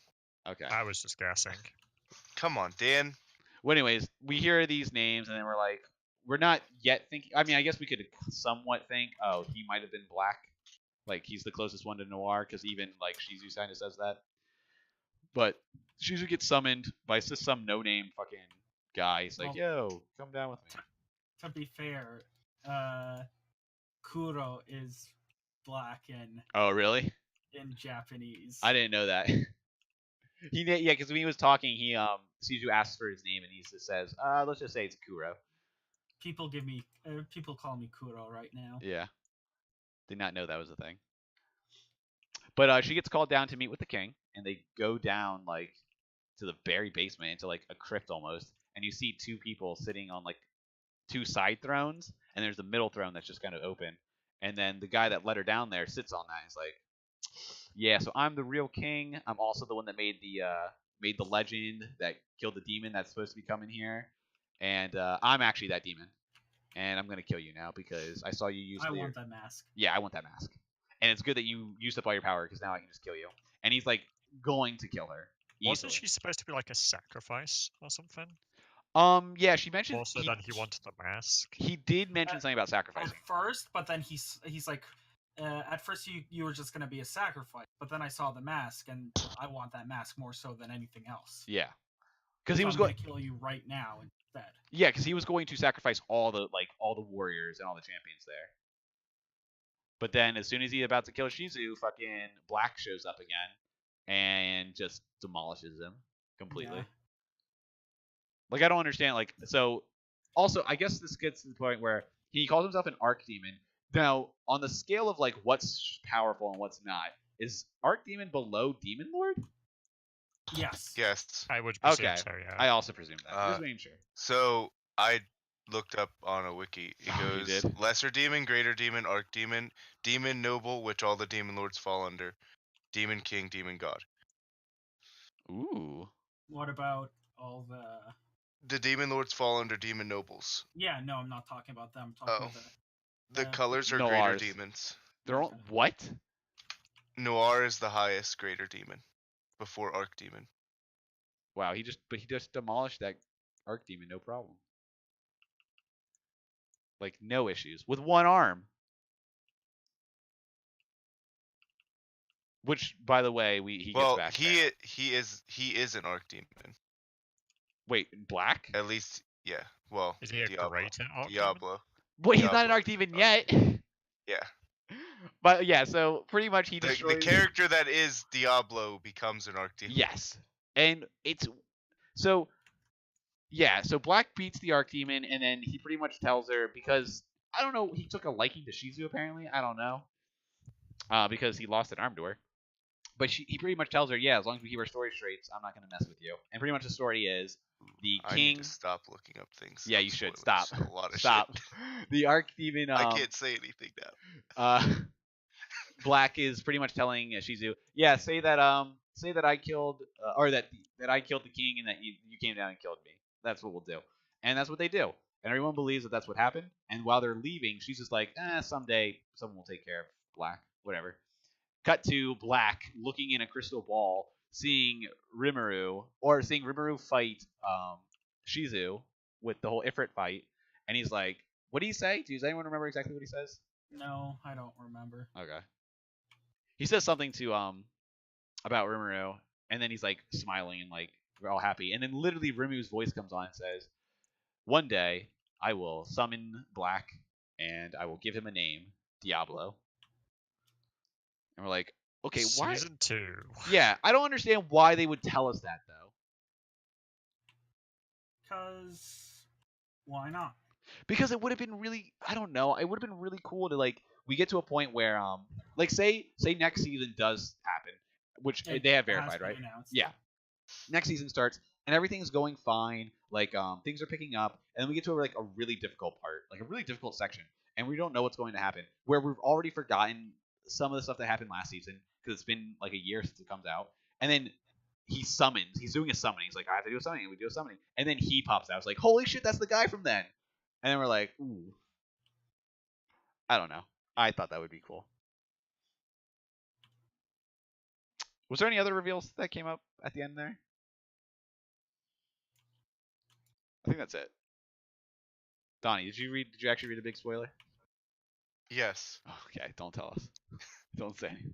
Okay. I was just guessing. Come on, Dan. Well, anyways, we hear these names and then we're like, we're not yet thinking. I mean, I guess we could somewhat think, oh, he might have been black. Like he's the closest one to Noir because even like Shizu kind of says that. But Shizu gets summoned by just some no-name fucking guy. He's like, Well- "Yo, come down with me." To be fair, Kuro is black Oh, really? in Japanese. I didn't know that. Yeah, because when he was talking, Shizu asks for his name, and he just says, let's just say it's Kuro." People call me Kuro right now. Yeah. Did not know that was a thing. But she gets called down to meet with the king, and they go down like to the very basement into like a crypt almost, and you see two people sitting on like two side thrones, and there's the middle throne that's just kind of open, and then the guy that let her down there sits on that. And he's like, "Yeah, so I'm the real king. I'm also the one that made the legend that killed the demon that's supposed to be coming here, and I'm actually that demon, and I'm gonna kill you now because I saw you use I your want that mask. yeah, I want that mask. And it's good that you used up all your power because now I can just kill you." And he's like going to kill her. Wasn't easily. she supposed to be like a sacrifice or something? Yeah, she mentioned Also, then he wanted the mask. he did mention something about At sacrificing. first, but then he's like, at first you were just gonna be a sacrifice, but then I saw the mask, and I want that mask more so than anything else. Yeah, because he So was I'm going. gonna kill you right now instead. Yeah, because he was going to sacrifice all the warriors and all the champions there. But then, as soon as he's about to kill Shizu, fucking Black shows up again and just demolishes him completely. Yeah. Like, I don't understand. Like, so also, I guess this gets to the point where he calls himself an Archdemon. Now, on the scale of like what's powerful and what's not, is Archdemon below Demon Lord? Yes. Yes. I would presume Okay. so, yeah. I also presume that. Just Uh, making sure. So I looked up on a wiki. It Oh, you goes did? lesser demon, greater demon, archdemon, demon noble, which all the demon lords fall under, demon king, demon god. Ooh. What about all the? The demon lords fall under demon nobles. Yeah, no, I'm not talking about them. I'm talking Oh. about The Uh, colors are Noirs. greater demons. They're all what? Noir is the highest greater demon, before archdemon. Wow, he just demolished that Archdemon, no problem. Like no issues with one arm. Which, by the way, he Well, gets back. he is an archdemon. Wait, Black? At least, yeah. Well, Is he a Diablo. greater Archdemon? Diablo. Wait, he's not an Diablo. Archdemon yet. Yeah. But yeah, so pretty much he The destroys. character that is Diablo becomes an archdemon. Yes, and it's so. Yeah, so Black beats the Archdemon, and then he pretty much tells her because I don't know, he took a liking to Shizu apparently. I don't know, because he lost an arm to her. But he pretty much tells her, yeah, as long as we keep our story straight, I'm not gonna mess with you. And pretty much the story is the I king. need to stop looking up things. Yeah, I'm you should spoiling stop. A lot of Stop. shit. The Archdemon. I can't say anything now. Black is pretty much telling Shizu, yeah, say that I killed or that I killed the king and that you came down and killed me. That's what we'll do. And that's what they do. And everyone believes that that's what happened. And while they're leaving, she's just like, someday someone will take care of Black, whatever. Cut to Black looking in a crystal ball, seeing Rimuru fight Shizu with the whole Ifrit fight, and he's like, what do you say? Does anyone remember exactly what he says? No, I don't remember. Okay. He says something to about Rimuru, and then he's like smiling and like we're all happy, and then literally Rimuru's voice comes on and says, "One day I will summon Black, and I will give him a name, Diablo." And we're like, okay, why? Season 2. Yeah, I don't understand why they would tell us that though. Cause why not? Because it would have been really, I don't know, it would have been really cool to like we get to a point where like say next season does happen, which It they have has verified, been right? announced. Yeah. Next season starts and everything's going fine, like things are picking up, and then we get to like a really difficult part, like a really difficult section, and we don't know what's going to happen. Where we've already forgotten some of the stuff that happened last season because it's been like a year since it comes out, and then he summons. He's doing a summoning. He's like, I have to do a summoning. And we do a summoning, and then he pops out. It's like, holy shit, that's the guy from then. And then we're like, ooh, I don't know. I thought that would be cool. Was there any other reveals that came up at the end there? I think that's it. Donnie, did you actually read a big spoiler? Yes. Okay, don't tell us. Don't say anything.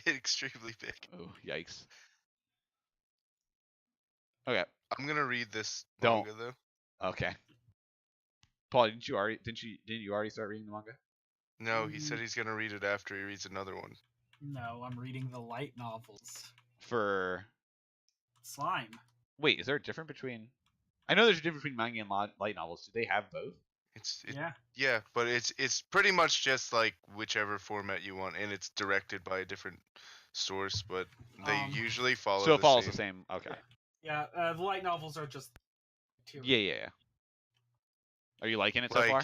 Extremely big. Oh, yikes. Okay. I'm gonna read this Don't. manga though. Okay. Paul, didn't you already start reading the manga? No, he said he's gonna read it after he reads another one. No, I'm reading the light novels. For Slime. wait, is there a difference between? I know there's a difference between manga and light novels. Do they have both? Yeah. Yeah, but it's pretty much just like whichever format you want, and it's directed by a different source, but they usually follow. So it follows the the same. Okay. Yeah. The light novels are just. Yeah. Are you liking it so far?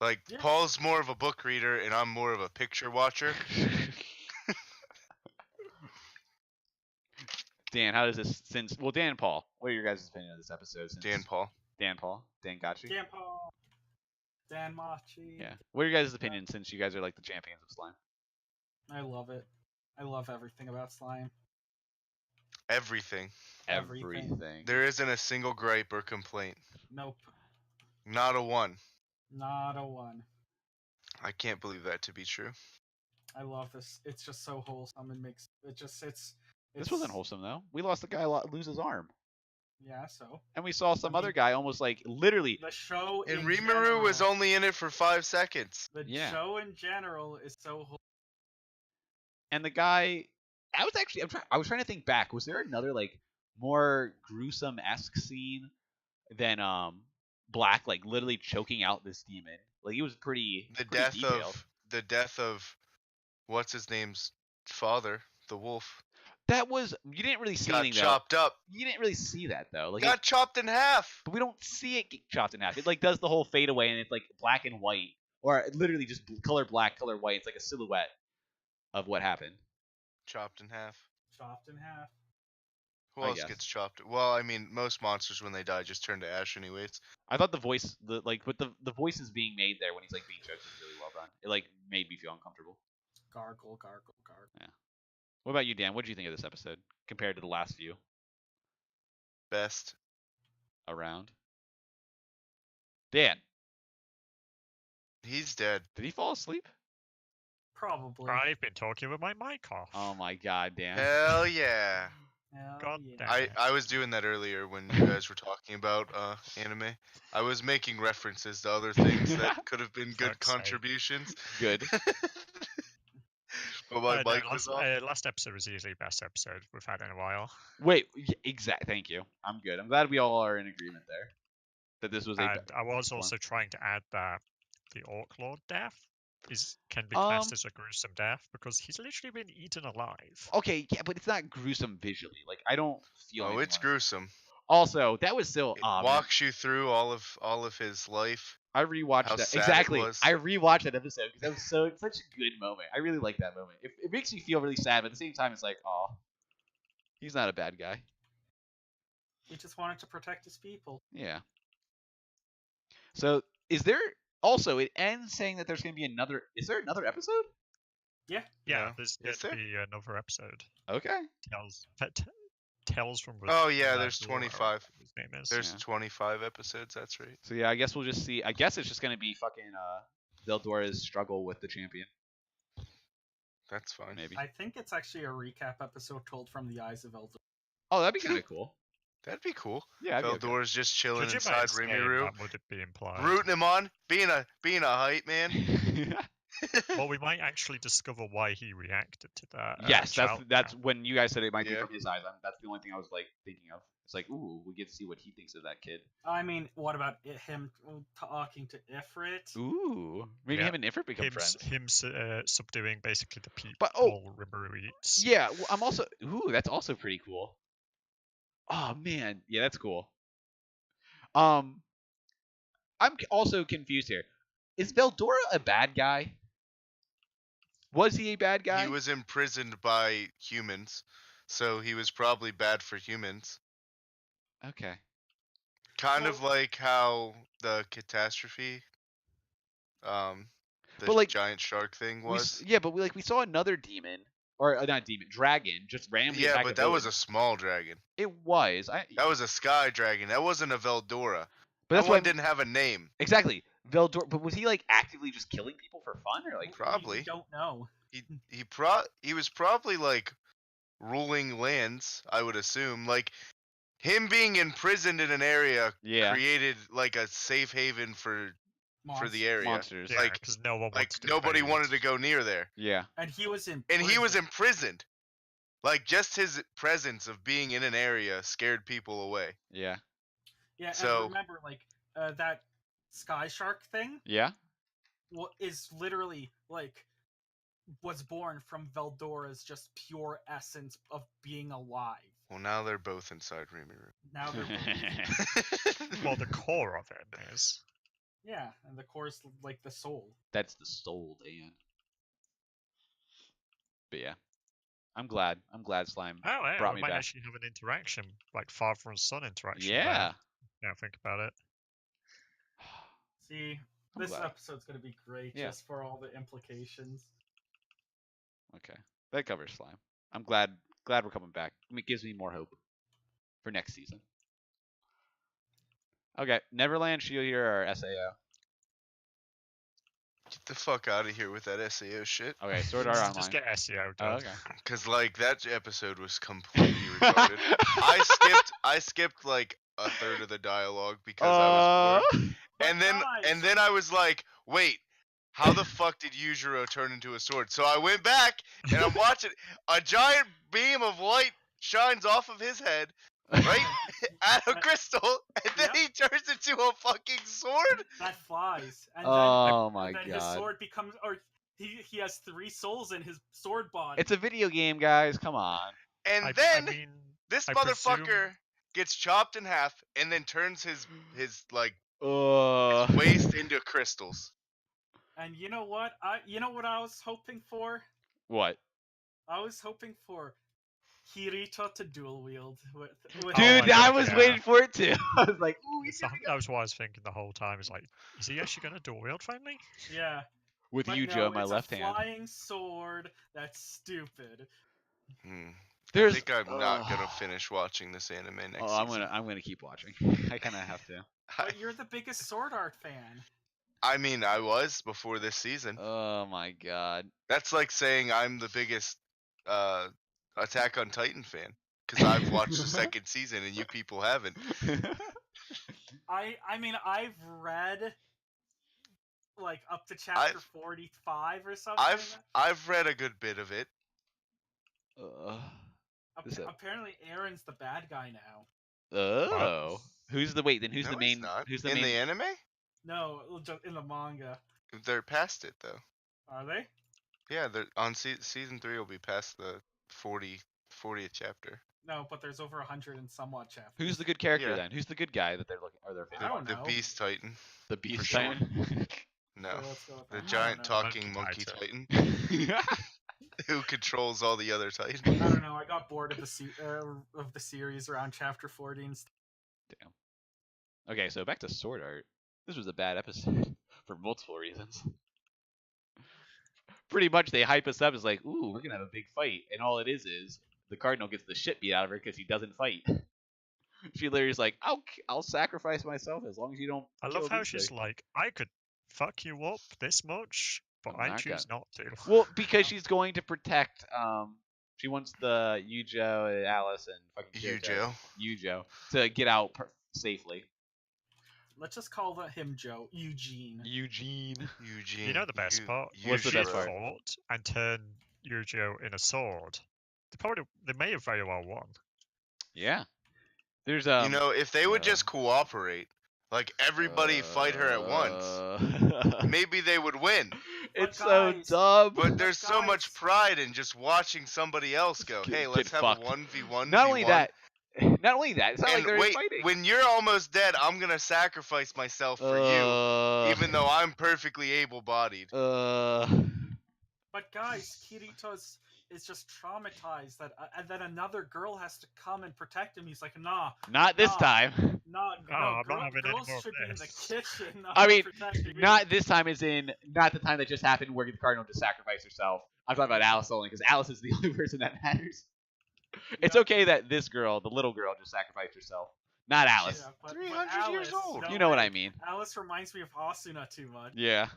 Like Yeah. Paul's more of a book reader, and I'm more of a picture watcher. Dan, how does this Dan and Paul, what are your guys' opinion of this episode? Dan Paul. Dan Gachi? Dan Paul. Dan Machi. Yeah. What are your guys' opinion since you guys are like the champions of slime? I love it. I love everything about slime. Everything. Everything. There isn't a single gripe or complaint. Nope. Not a one. Not a one. I can't believe that to be true. I love this. It's just so wholesome. This wasn't wholesome though. We lost the guy lose his arm, Yeah, so. and we saw some I other mean- guy almost like literally. The show And in Rimuru was general- only in it for 5 seconds. The Yeah. show in general is so wholesome. And the guy, I was trying to think back. Was there another like more gruesome esque scene than Black like literally choking out this demon? Like it was pretty. The pretty death of what's his name's father, the wolf. That was you didn't really see Got anything chopped up. though. You didn't really see that though. Like Got chopped in half. but we don't see it get chopped in half. It like does the whole fade away and it's like black and white, or literally just color black, color white. It's like a silhouette of what happened. Chopped in half. Chopped in half. Who I else guess. gets chopped? Well, I mean, most monsters when they die just turn to ash anyways. I thought the voice, with the voices being made there when he's like being choked was really well done. It like made me feel uncomfortable. Gargle, gargle, gargle. What about you, Dan? What did you think of this episode compared to the last few Best. around? Dan, He's dead. did he fall asleep? Probably. I've been talking with my mic off. Oh my God, Dan. Hell yeah. Hell God yeah. damn. I was doing that earlier when you guys were talking about anime. I was making references to other things that could have been good Fuck's sake. contributions. Good. But my No, mic was off. last episode was easily the best episode we've had in a while. Wait, Thank you. I'm good. I'm glad we all are in agreement there. That this was a. And I was one. also trying to add that the Orc Lord death can be classed as a gruesome death because he's literally been eaten alive. Okay, yeah, but it's not gruesome visually. Like I don't feel. Oh, anything it's like- gruesome. Also, that was still. It Man. walks you through all of his life. I rewatched how that sad it exactly. was. I rewatched that episode because that was such a good moment. I really like that moment. It makes me feel really sad, but at the same time, it's like, oh, he's not a bad guy. He just wanted to protect his people. Yeah. So, is there also it ends saying that there's going to be another? Is there another episode? Yeah. Yeah, No. there's Is going to there? be another episode. Okay. Tells from. Oh, yeah, Red there's Door, or 25. whatever his name is. There's Yeah. 25 episodes. That's right. So yeah, I guess we'll just see. I guess it's just going to be fucking Veldora's struggle with the champion. That's fine. Maybe. I think it's actually a recap episode told from the eyes of Eldor. Oh, that'd be kind of cool. That'd be cool. Yeah. I'd be Veldor's just chilling Judging by inside his name, Rimuru, that would be implied. rooting him on, being a hype man. okay. Well, we might actually discover why he reacted to that. Yes, shout that's now. when you guys said it might be Yeah. from his eyes. That's the only thing I was like thinking of. It's like, ooh, we get to see what he thinks of that kid. I mean, what about him talking to Ifrit? Ooh, maybe Yeah. him and Ifrit become him, friends. subduing basically the people But- oh, Rimuru eats. Yeah, well, I'm also. Ooh, that's also pretty cool. Oh man, yeah, that's cool. I'm also confused here. Is Veldora a bad guy? Was he a bad guy? He was imprisoned by humans, so he was probably bad for humans. Okay. Kind of Well- like how the catastrophe, the But, like, giant shark thing was. Yeah, but we saw another demon, or not demon, dragon, just randomly. Yeah, attack but a that was a village. small dragon. It was. That was a sky dragon. That wasn't a Veldora. But That that's one why didn't have a name. exactly Veldora. But was he like actively just killing people for fun, or like? Probably. We don't know. He was probably like ruling lands, I would assume. Like Him being imprisoned in an area Yeah. created like a safe haven for the area. Monsters. Yeah, Like- because no one Like wants to nobody invade. wanted to go near there. Yeah. And he was in. And he was prison. imprisoned. Like just his presence of being in an area scared people away. Yeah. Yeah, and so- remember, like that sky shark thing Yeah. is literally like was born from Veldora's just pure essence of being alive. Well, now they're both inside Rimuru. Now they're both- Well, the core of it is. yeah, and the core's like the soul. That's the soul, Dan. But yeah. I'm glad Slime. Oh, yeah, Brought we me might back. actually have an interaction, like father and son interaction. Yeah. Yeah, think about it. See, I'm this glad. episode's gonna be great Yeah. just for all the implications. Okay. That covers Slime. I'm glad we're coming back. It gives me more hope for next season. Okay. Neverland, Shield-Hero, or SAO? Get the fuck out of here with that SAO shit. Okay, Sword Art Online. Just get SEO Oh, done. okay. Cause like that episode was completely retarded. I skipped like a third of the dialogue because I was bored. And then I was like, wait, how the fuck did Yujiro turn into a sword? So I went back and I'm watching a giant beam of light shines off of his head, right? Out of crystal, and then he turns into a fucking sword? That flies, and Oh my then his god. sword becomes, or he has 3 souls in his sword body. It's a video game, guys. Come on. And I then mean, this I motherfucker presume- gets chopped in half and then turns his like Uh, waist into crystals. And you know what? I was hoping for? what? I was hoping for Kirito to dual wield with Oh Dude, my I God, was yeah. waiting for it too. I was like, ooh, he's that was what I was thinking the whole time. Is like, is he actually gonna dual wield finally? yeah. with But Yujo no, in my it's left a hand. flying sword. That's stupid. Hmm. There's. I think I'm not gonna finish watching this anime next Oh, season. I'm gonna keep watching. I kind of have to. But you're the biggest sword art fan. I mean, I was before this season. Oh my god. That's like saying I'm the biggest Attack on Titan fan because I've watched the second season and you people haven't. I mean, I've read like up to chapter 45 or something. I've read a good bit of it. Is it- Apparently, Aaron's the bad guy now. Oh. Who's the wait? Then who's No, the he's main? not. Who's the in main? the anime? No, just in the manga. They're past it though. Are they? Yeah, they're on season 3 will be past the 40th chapter. No, but there's over 100 and somewhat chapters. Who's the good character Yeah. then? Who's the good guy that they're looking? Are they I don't The know. Beast Titan. the Beast sure. Titan? No. So let's go with The that. I giant don't know. talking Monkey monkey Titan. Titan who controls all the other Titans. I don't know. I got bored of the series around chapter 40 and stuff. Damn. Okay, so back to Sword Art. This was a bad episode for multiple reasons. Pretty much, they hype us up as like, "Ooh, we're gonna have a big fight," and all it is the Cardinal gets the shit beat out of her because he doesn't fight. She literally is like, "I'll sacrifice myself as long as you don't." I kill love how this she's thing." like, I could fuck you up this much, but I'm I not choose not to. Well, because she's going to protect. She wants the Yujo and Alice and fucking Kirito- Yujo. Yujo to get out safely. Let's just call him Joe. Eugene. Eugene. Eugene. You know the best part? What's the She best part? fought and turned Yujiro in a sword. They may have very well won. Yeah. There's You know, if they would just cooperate, like everybody fight her at once, maybe they would win. It's But so guys- dumb. But there's so much guys- pride in just watching somebody else go, Get- hey, get let's have fucked. a 1v1. Not only that, it's not like And they're wait, fighting. when you're almost dead, I'm gonna sacrifice myself for you, even though I'm perfectly able-bodied. But guys, Kirito's is just traumatized that, and then another girl has to come and protect him. He's like, nah, not this no. time. no, I'm not having any girls more of should be in the this." kitchen. Not I mean, protecting me. Not this time, as in not the time that just happened where the Cardinal just sacrificed herself. I'm talking about Alice only because Alice is the only person that matters. It's Yeah. okay that this girl, the little girl, just sacrificed herself. Not Alice. Yeah, but 300 years Alice, old. no You know what way. I mean. Alice reminds me of Asuna too much. Yeah.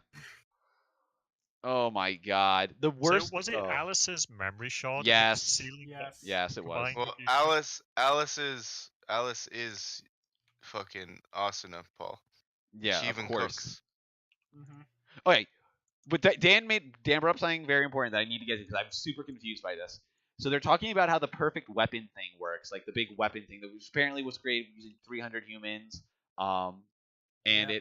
Oh my god. The worst. So was it oh. Alice's memory shard? Yes. Sealing Yes. Yes, it was. Combined. Well, Confusing. Alice's Alice is fucking Asuna, Paul. Yeah, She of even course. cooks. Mm-hmm. Okay, but Dan brought up something very important that I need to get to because I'm super confused by this. So they're talking about how the perfect weapon thing works, like the big weapon thing that apparently was created using 300 humans, and Yeah.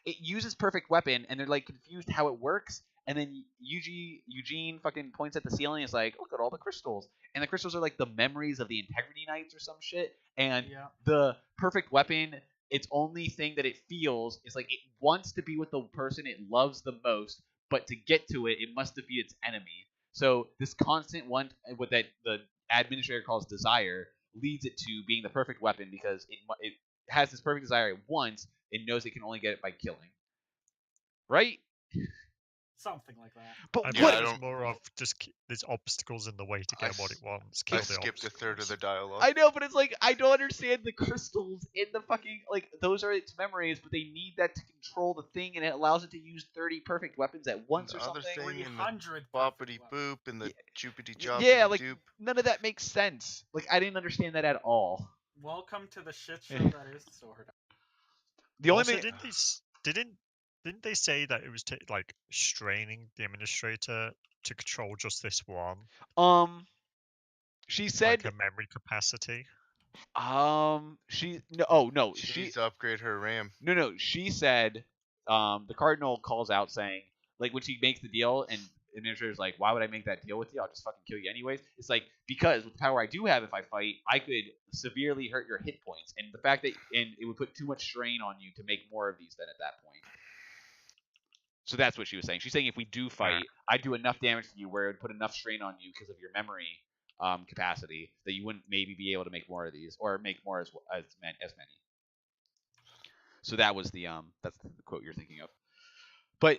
it uses perfect weapon, and they're like confused how it works. And then Eugene fucking points at the ceiling and is like, look at all the crystals. And the crystals are like the memories of the Integrity Knights or some shit. And Yeah. the perfect weapon, its only thing that it feels is like it wants to be with the person it loves the most, but to get to it, it must defeat its enemy. So this constant one, what that the administrator calls desire, leads it to being the perfect weapon because it has this perfect desire at once and knows it can only get it by killing. Right? Something like that. But I Yeah, believe what? I it's don't- more of just there's obstacles in the way to get what it wants. I Kill the skipped a third of the obstacles. dialogue. I know, but it's like I don't understand the crystals in the fucking like those are its memories, but they need that to control the thing, and it allows it to use 30 perfect weapons at once the or other something. thing- 300. Boppity boop and the joopity joppity Yeah, like doop. none of that makes sense. Like I didn't understand that at all. Welcome to the shit show that is Sword Art. The only Also, thing, didn't they say that it was like straining the administrator to control just this one, she like said, her memory capacity? she no, oh no, She needs to upgrade her RAM. No, she said, the cardinal calls out saying, like, when she makes the deal, and administrator's like, why would I make that deal with you? I'll just fucking kill you anyways. It's like, because with the power I do have if I fight, I could severely hurt your hit points, and the fact that, and it would put too much strain on you to make more of these then at that point. So that's what she was saying. She's saying if we do fight, I do enough damage to you where it would put enough strain on you because of your memory capacity that you wouldn't maybe be able to make more of these or make more as many. So that was that's the quote you're thinking of. But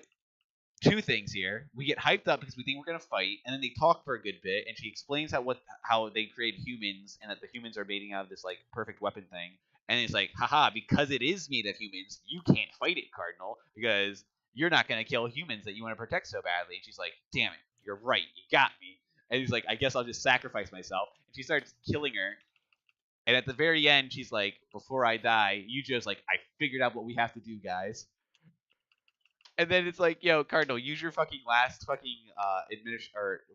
two things here: we get hyped up because we think we're gonna fight, and then they talk for a good bit, and she explains how they create humans, and that the humans are made out of this like perfect weapon thing. And it's like, haha, because it is made of humans, you can't fight it, Cardinal, because you're not gonna kill humans that you want to protect so badly. And she's like, damn it, you're right, you got me. And he's like, I guess I'll just sacrifice myself. And she starts killing her. And at the very end, she's like, before I die, Yujo's like, I figured out what we have to do, guys. And then it's like, yo, Cardinal, use your fucking last fucking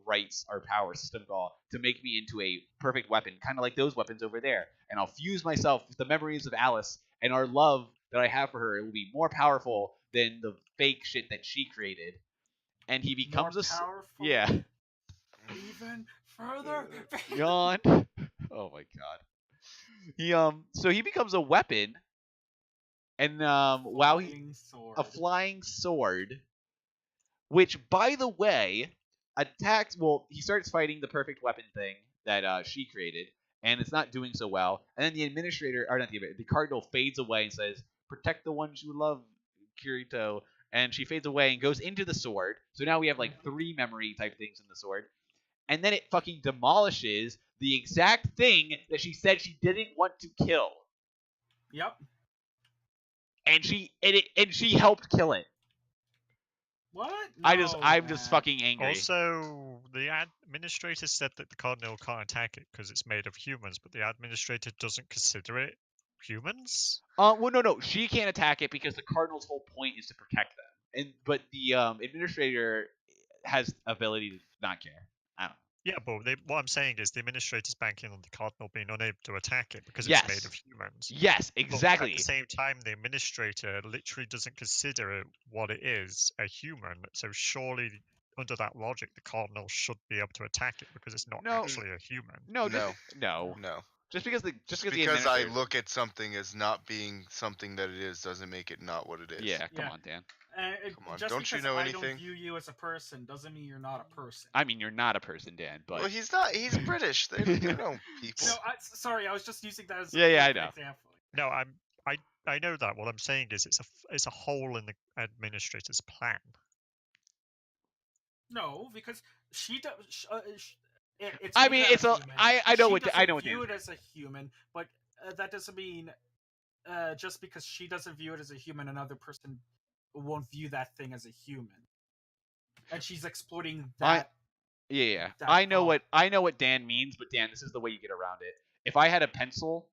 rights or power system call to make me into a perfect weapon, kind of like those weapons over there. And I'll fuse myself with the memories of Alice and our love that I have for her. It will be more powerful than the fake shit that she created. And he becomes More powerful. Yeah. Even further. Yawn. Oh my god. He so he becomes a weapon, and wow, Flying sword. a flying sword, which by the way attacks. Well, he starts fighting the perfect weapon thing that she created, and it's not doing so well. And then the administrator, or not the cardinal, fades away and says, "Protect the ones you love, Kirito." And she fades away and goes into the sword. So now we have like 3 memory type things in the sword. And then it fucking demolishes the exact thing that she said she didn't want to kill. Yep. And she helped kill it. What? I'm No, just man. fucking angry. Also, the administrator said that the cardinal can't attack it because it's made of humans, but the administrator doesn't consider it humans. Well, no, she can't attack it because the cardinal's whole point is to protect them. But the administrator has ability to not care. I don't know. Yeah, but what I'm saying is the administrator's banking on the cardinal being unable to attack it because Yes. it's made of humans. Yes, But exactly. at the same time, the administrator literally doesn't consider it what it is, a human. So surely, under that logic, the cardinal should be able to attack it because it's not No. actually a human. No. No. No. Just because the Because I administrator- look at something as not being something that it is doesn't make it not what it is. Yeah, come Yeah. on, Dan. Come on, Just don't you because know I anything? don't view you as a person doesn't mean you're not a person. I mean, you're not a person, Dan, but Well, he's not. He's British. They know people. No, sorry, I was just using that as Yeah, I an know. example. No, I know that. What I'm saying is it's a hole in the administrator's plan. No, because she does. It's I made mean, out it's of a. human. I know She what I know what doesn't view Dan. it as a human, but that doesn't mean just because she doesn't view it as a human, another person won't view that thing as a human. And she's exploiting that. Yeah. that I know thought. what Dan means, but Dan, this is the way you get around it. if I had a pencil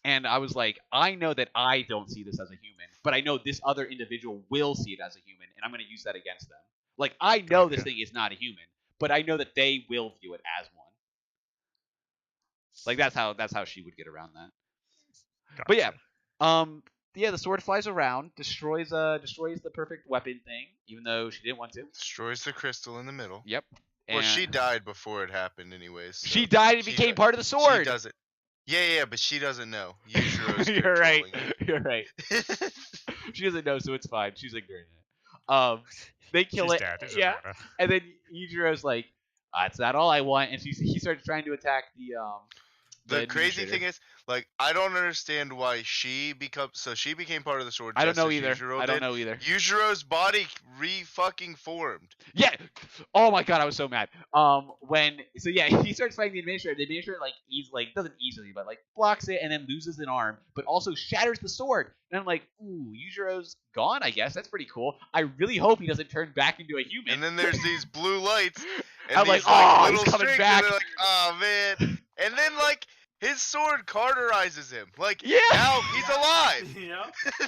and I was like, I know that I don't see this as a human, but I know this other individual will see it as a human, and I'm going to use that against them. Like, I know this Gotcha. thing is not a human, but I know that they will view it as one. Like, that's how she would get around that. But yeah, the sword flies around, destroys the perfect weapon thing, even though she didn't want to. Destroys the crystal in the middle. Yep. Well, she And died before it happened, anyways. So she died and she became do- part of the sword. She doesn't. Yeah, but she doesn't know. Yujiro's You're right. controlling You're right. it. She doesn't know, so it's fine. She's ignorant. They kill She's it. dead. Doesn't Yeah. matter. And then Yujiro's like, "That's not all I want," and he starts trying to attack The crazy administrator. thing is, like, I don't understand why she became part of the sword. I don't just know as either. Yujiro I don't did. know either. Yujiro's body re-fucking formed. Yeah. Oh my god, I was so mad. He starts fighting the administrator. The administrator doesn't easily, but like blocks it and then loses an arm, but also shatters the sword. And I'm like, ooh, Yujiro's gone. I guess that's pretty cool. I really hope he doesn't turn back into a human. And then there's these blue lights. And I'm like, these, "Oh, he's little coming strings, back." And they're like, oh man. And then like his sword cauterizes him. Like Yeah. now he's alive. Yeah.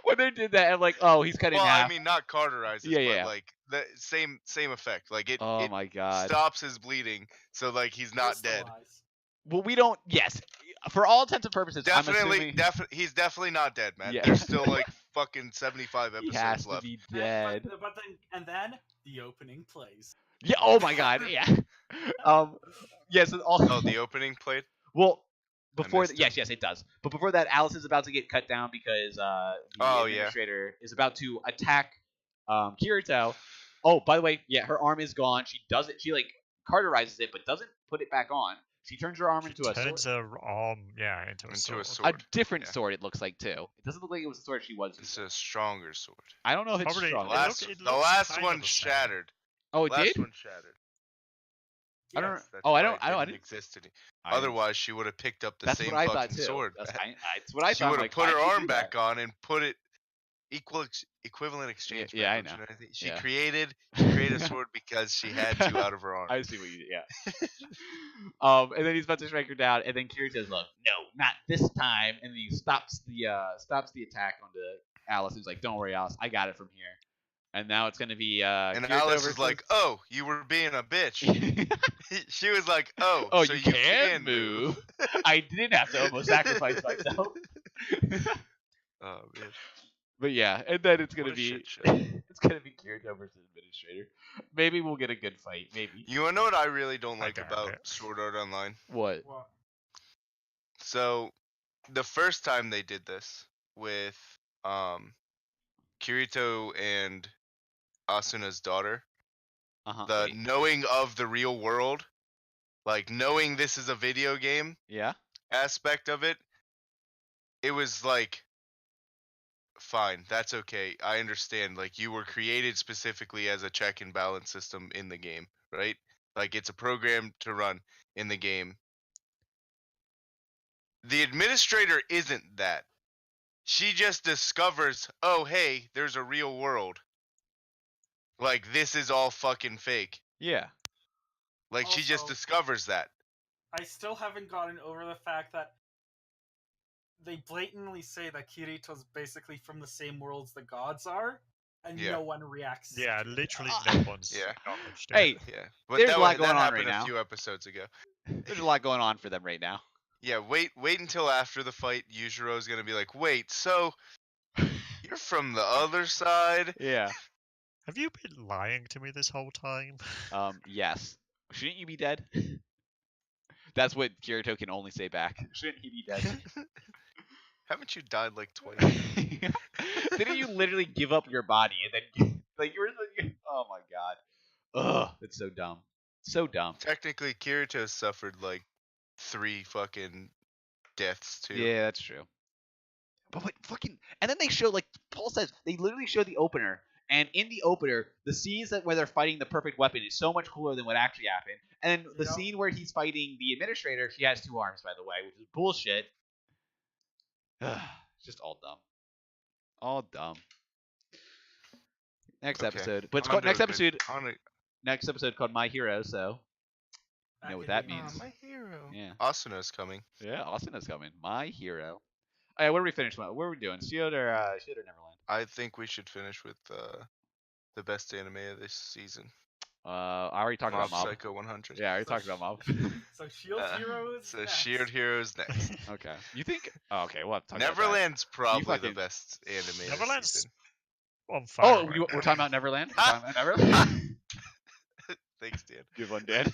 When they did that, I'm like, oh, he's cut in Well, half. I mean, not cauterizes, Yeah, but yeah. like the same effect. Like it, Oh it my god. stops his bleeding, so like he's not dead. Crystallize. Well, we don't. Yes, for all intents and purposes, I'm Definitely, assuming he's definitely not dead, man. Yeah. There's still like fucking 75 he has episodes to left. be And- dead. But then the opening plays. Yeah. Oh my god. Yeah. Yes. Yeah, so Oh, the opening played. well, before missed it. yes, it does. But before that, Alice is about to get cut down because the Oh, yeah. administrator is about to attack Kirito. Oh, by the way, yeah, her arm is gone. She doesn't. She like cauterizes it, but doesn't put it back on. She turns her arm She into a sword. turns her arm, into a Into sword. a sword. A different yeah. sword, it looks like too. It doesn't look like it was the sword she was It's using. a stronger sword. I don't know if it's Probably- strong. It The looks last kind one of the same. shattered. Oh, it last did. one shattered. I don't. Yes. That's Oh, I why don't. it I didn't didn't. exist any. I- Otherwise, she would have picked up the that's same what I fucking thought too. sword. That's, back. that's what I She thought. would have Like, put why her did you arm do back that? on and put it equivalent exchange. yeah, I back, know. don't you think? She Yeah. created a sword because she had to out of her arm. I see what you did. Yeah. And then he's about to strike her down, and then Kiri says, "Look, no, not this time." And then he stops the attack onto Alice. He's like, "Don't worry, Alice, I got it from here." And now it's gonna be And Kirito Alice versus... is like, "Oh, you were being a bitch." She was like, "Oh, "Oh, so you can move." I didn't have to almost sacrifice myself. Oh man. But yeah, and then it's gonna What a be shit show. it's gonna be Kirito versus Administrator. Maybe we'll get a good fight. Maybe. You wanna know what I really don't I like doubt about it. Sword Art Online? What? Well, So, the first time they did this with Kirito and Asuna's daughter, the knowing of the real world, like knowing this is a video game Yeah. aspect of it, it was like, fine, that's okay. I understand. Like, you were created specifically as a check and balance system in the game, right? Like, it's a program to run in the game. The administrator isn't that. She just discovers, oh, hey, there's a real world. Like, this is all fucking fake. Yeah. Like, she just Also- discovers that. I still haven't gotten over the fact that they blatantly say that Kirito's basically from the same worlds the gods are, and Yeah. no one reacts. Yeah, to it. literally Uh, no one's Yeah. acknowledged it. Hey, Yeah. But There's a lot that going on happened right a now. few episodes ago. there's a lot going on for them right now. Yeah, wait until after the fight. Yujiro's gonna be like, wait, so you're from the other side? Yeah. Have you been lying to me this whole time? Yes. Shouldn't you be dead? That's what Kirito can only say back. Shouldn't he be dead? Haven't you died like twice? Didn't you literally give up your body and then like you were oh my god. Ugh, that's so dumb. So dumb. Technically, Kirito suffered like 3 fucking deaths too. Yeah, that's true. But what fucking and then they show like Paul says they literally show the opener, and in the opener the scenes where they're fighting the perfect weapon is so much cooler than what actually happened. And then the Yep. scene where he's fighting the administrator, she has 2 arms by the way, which is bullshit. It's just all dumb. All dumb. Next Okay. episode. But it's On called to a next good- episode on a- next episode called My Hero, so You know what back that in the Ah, means. my hero. Yeah. Asuna's coming. Yeah, Asuna's coming. My hero. Alright, where are we finished? What are we doing? Shield or Neverland? I think we should finish with the best anime of this season. I already talked Mob about Mob. Psycho 100. Yeah, I already So talked about Mob. So Shield Hero is So next. Shield Heroes next. Okay. You think? Oh, okay, we'll have to talk about that. Neverland's probably fucking- the best anime Neverland's this season. on fire. Oh, right we're now. talking about Neverland? We're talking about Neverland? Thanks, Dan. Good one, Dan.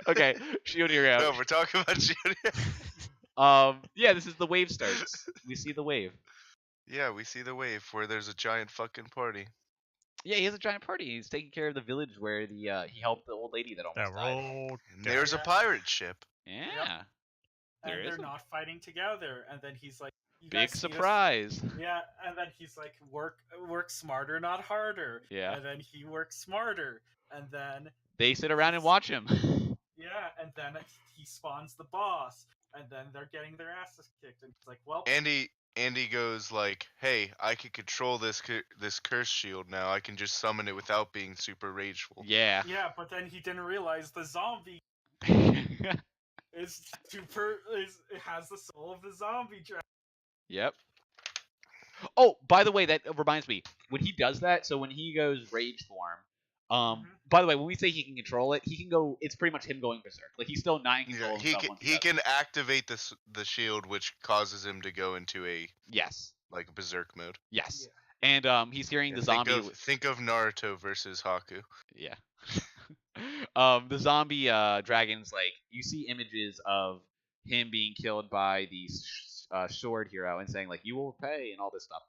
Okay, Shield Hero. No, we're talking about Shield Hero. Yeah, this is the wave starts. We see the wave. Yeah, we see the wave where there's a giant fucking party. Yeah, he has a giant party. He's taking care of the village where the he helped the old lady that almost They're died. all And dead. there's a Yeah. pirate ship. Yeah, there And is they're a not fighting together. And then he's like, you big guys need us- surprise. Yeah, and then he's like, work smarter, not harder. Yeah. And then he works smarter. And then They sit around and watch him. yeah, and then he spawns the boss. And then they're getting their asses kicked. And he's like, well, Andy goes like, "Hey, I can control this curse shield now. I can just summon it without being super rageful." Yeah. yeah, but then he didn't realize the zombie is it has the soul of the zombie dragon. Yep. Oh, by the way, that reminds me. When he does that, so when he goes rage form, Mhm. by the way, when we say he can control it, he can go. It's pretty much him going berserk. Like he's still not in control Yeah, of he himself can once he does it. can activate the shield, which causes him to go into a Yes. like berserk mode. Yes. Yeah. And he's hearing Yeah, the zombie. Think of Naruto versus Haku. Yeah. The zombie dragons, like you see images of him being killed by the sword hero and saying like you will pay and all this stuff,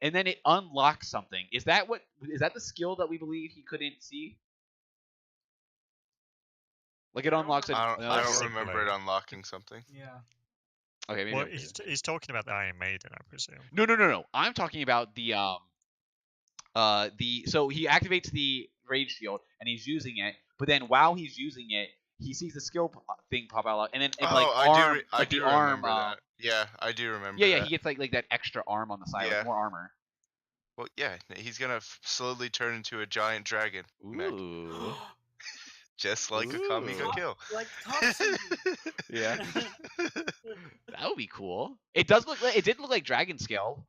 and then it unlocks something. Is that the skill that we believe he couldn't see? Like it I don't unlocks a. I don't Possibly. remember it unlocking something. Yeah. Okay, maybe. Well, I'm crazy. he's talking about the Iron Maiden, I presume. No. I'm talking about the so he activates the rage shield and he's using it, but then while he's using it, he sees the skill thing pop out, and then it, like arm, I like do the arm. remember that. Yeah, I do remember. Yeah, that. he gets like that extra arm on the side, Yeah. like more armor. Well, yeah, he's gonna slowly turn into a giant dragon, mech, Ooh. just like Akami Ooh. ga Kill. Like Tatsu. Yeah. That would be cool. It does look like it did look like dragon scale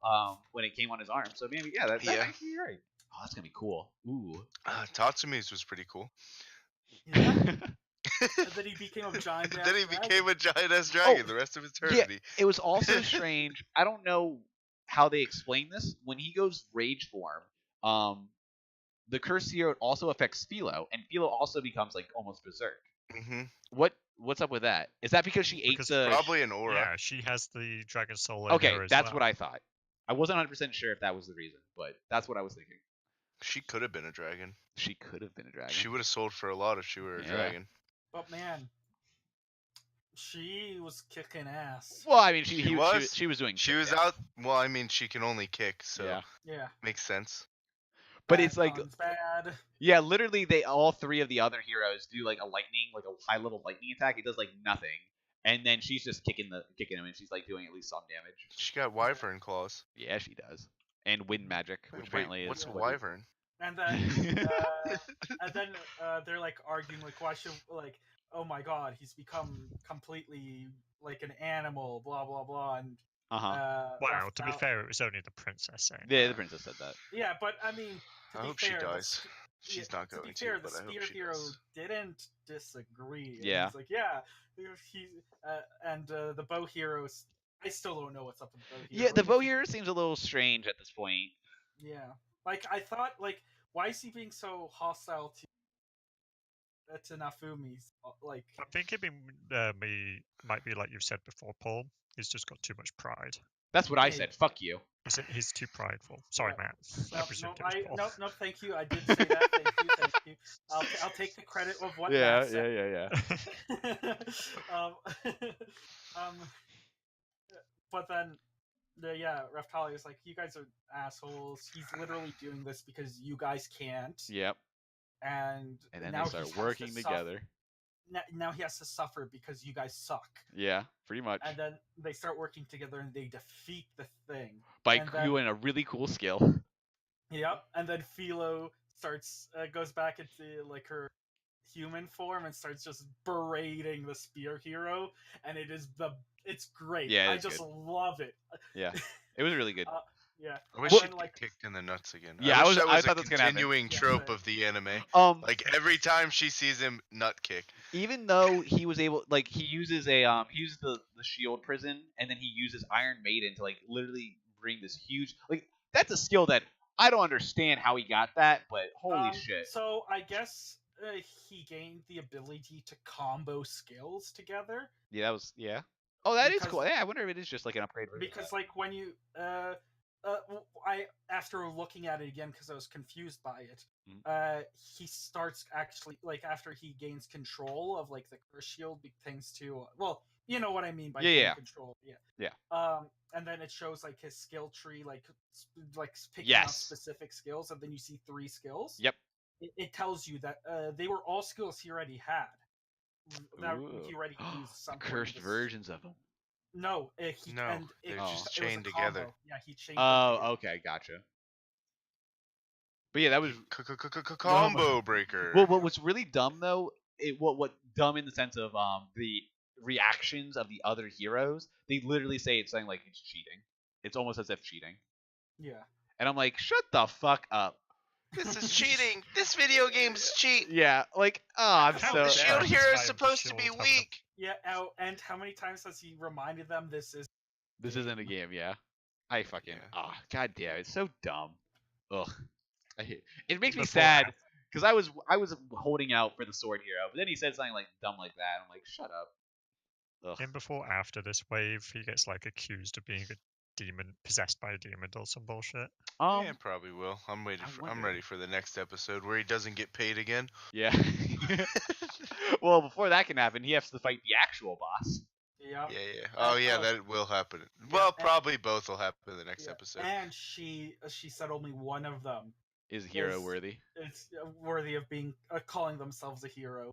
when it came on his arm. So maybe that Yeah. actually you're right. Oh, that's gonna be cool. Ooh. Tatsumi's was pretty cool. yeah. And then he became a giant. Then he ass dragon. became a giant ass dragon Oh, the rest of eternity. It was also strange. I don't know how they explain this. When he goes rage form, the curse hero also affects Philo, and Philo also becomes like almost berserk. Hmm What's up with that? Is that because she ate Because the? Probably an aura. Yeah, she has the Dragon Soul in Okay, her as that's well. what I thought. I wasn't 100% sure if that was the reason, but that's what I was thinking. She could have been a dragon. She could have been a dragon. She would have sold for a lot if she were a Yeah. dragon. But man, she was kicking ass. Well, I mean, She she was. she was doing. She shit, was yeah. out. Well, I mean, she can only kick, so Yeah. Yeah. makes sense. But Bad it's like, guns, bad. yeah, literally, they all three of the other heroes do like a high level lightning attack. It does like nothing, and then she's just kicking him, and she's like doing at least some damage. She got wyvern claws. Yeah, she does. And wind magic, which Wait, apparently what's is a what wyvern? And then they're like arguing like, why should like, oh my god, he's become completely like an animal, blah blah blah, and Wow, to be Raphael- fair, it was only the princess saying Yeah, that. the princess said that. Yeah, but I mean, to I be hope fair, she the dies. sp- She's yeah, not going to be to, fair, but the I hope spear she hero does. didn't disagree. And Yeah. he's like, yeah, he's and the bow heroes. I still don't know what's up with the bow hero. Yeah, the Like, bow he- hero seems a little strange at this point. Yeah, like I thought, like why is he being so hostile to Nafumi's? Like, I think it might be like you've said before, Paul. He's just got too much pride. That's what I Yeah. said. Fuck you. He's too prideful. Sorry, Yeah. Matt. I no, presumed it was Paul. no, thank you. I did say that. Thank you. I'll take the credit of what. Matt said. yeah. But then, Raftali is like, you guys are assholes. He's literally doing this because you guys can't. Yep. And And then now they he start has to working suffer- together. Now he has to suffer because you guys suck. Yeah, pretty much. And then they start working together and they defeat the thing. By and then- doing a really cool skill. Yep. And then Philo goes back into like her human form and starts just berating the spear hero, and it's great. Yeah, I it's just good. love it. Yeah, it was really good. Yeah. I wish and she'd then, get kicked in the nuts again. Yeah, I I wish was- that I was thought a that's gonna happen. continuing Yeah, trope same. of the anime. Um, Like every time she sees him, nut kick. even though he was able, like, he uses he uses the shield prison, and then he uses Iron Maiden to like literally bring this huge, like, that's a skill that I don't understand how he got that, but holy shit. So I guess he gained the ability to combo skills together. Yeah, that was Oh, that is Because- cool. Yeah, I wonder if it is just like an upgrade version. of Because that. like when you I after looking at it again because I was confused by it, Mhm. he starts actually like after he gains control of like the curse shield things to well, you know what I mean by Yeah, gain yeah. control. Yeah. Yeah. And then it shows like his skill tree like picking up Yes. specific skills, and then you see 3 skills. Yep. It tells you that they were all skills he already had. That Ooh. he already used some point Cursed this- versions of them. No, No, and it they're just it was chained a together. combo. Yeah, he chained them Oh, together. okay, gotcha. But yeah, that was Combo breaker. well. What was really dumb though, what dumb in the sense of the reactions of the other heroes. They literally say it's something like it's cheating. It's almost as if cheating, Yeah. and I'm like, shut the fuck up. This is cheating. This video game's cheat. Yeah, like, I'm How so. The dare shield you hero try is with the supposed to be shield, weak. Yeah, and how many times has he reminded them this is This isn't a game, yeah. I fucking god damn, it's so dumb. Ugh, I hate. It makes me Before sad because I was holding out for the sword hero, but then he said something like dumb like that. I'm like, shut up. Ugh. In before after this wave, he gets like accused of being a demon, possessed by a demon or some bullshit. Yeah, probably will. I'm I I'm wonder. ready for the next episode where he doesn't get paid again. Yeah. Well, before that can happen, he has to fight the actual boss. yeah. Yeah. Oh yeah, oh. that will happen. Yeah, Well, and- probably both will happen in the next Yeah, episode. And she said only one of them Is hero Is- worthy, is worthy of being calling themselves a hero.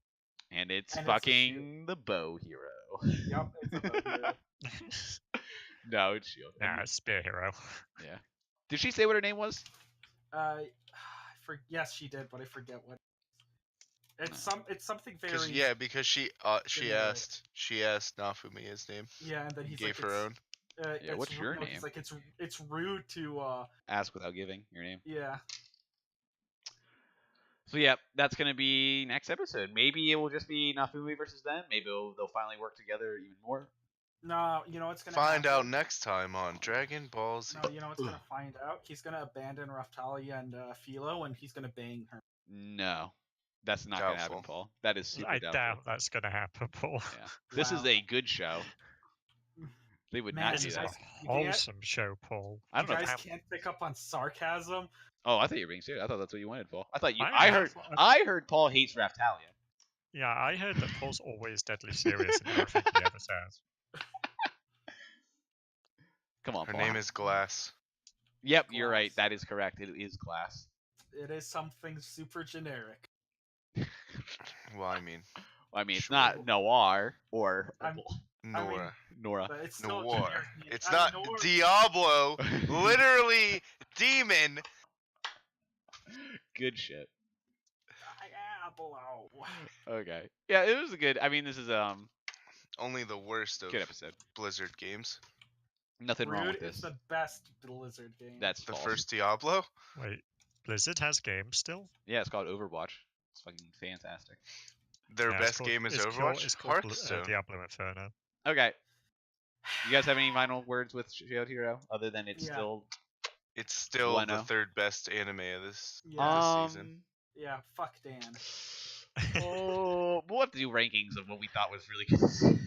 and it's And it's a fucking the bow hero. Yep, it's a bow hero. No, it's shield. Nah, it's Spear Hero. Yeah. Did she say what her name was? Yes, she did, but I forget what. It's something very Because she generic. asked Nafumiya's name. yeah, and then he's Gave like her it's, own. Yeah, it's what's your no, name? He's like it's rude to Ask without giving your name. yeah. So yeah, that's gonna be next episode. Maybe it will just be Nafumi versus them. Maybe they'll finally work together even more. No, you know what's gonna Find out happen? next time on Dragon Ball Z. No, you know what's gonna find out? He's gonna abandon Raftalia and Philo, and he's gonna bang her. No, that's not gonna happen, Doubtful. Paul. That is super I doubtful. doubt that's gonna happen, Paul. Yeah. This is Wow. a good show. They would Man, not This do is that. a guys- you can't- wholesome show, Paul. I don't you know. guys How, can't pick up on sarcasm. oh, I thought you were being serious. I thought that's what you wanted, Paul. I thought you. I I heard. have- I heard Paul hates Raftalia. Yeah, I heard that Paul's always deadly serious in everything he ever says. Come on, Her Paul. name is Glass. Yep, you're right. Glass. That is correct. It is Glass. It is something super generic. Well, I mean, I mean, it's Sure. not Noir or I'm- Nora. Nora. But it's still Noir. generic. It's I not know- Diablo. Literally, demon. Good shit. Diablo. Okay. Yeah, it was a good. I mean, this is Only the worst of good episode. Blizzard games. Nothing wrong Rude with is this. the best Blizzard game. That's The false. first Diablo. Wait, Blizzard has games still? Yeah, it's called Overwatch. It's fucking fantastic. Their Yeah, it's best called- game is it's Overwatch. It's called Hearthstone. Diablo Inferno. Okay. You guys have any final words with Shield Hero other than it's Yeah. still It's still the 1-0. third best anime of this Yeah. season. Yeah, fuck Dan. Oh, we'll have to do rankings of what we thought was really good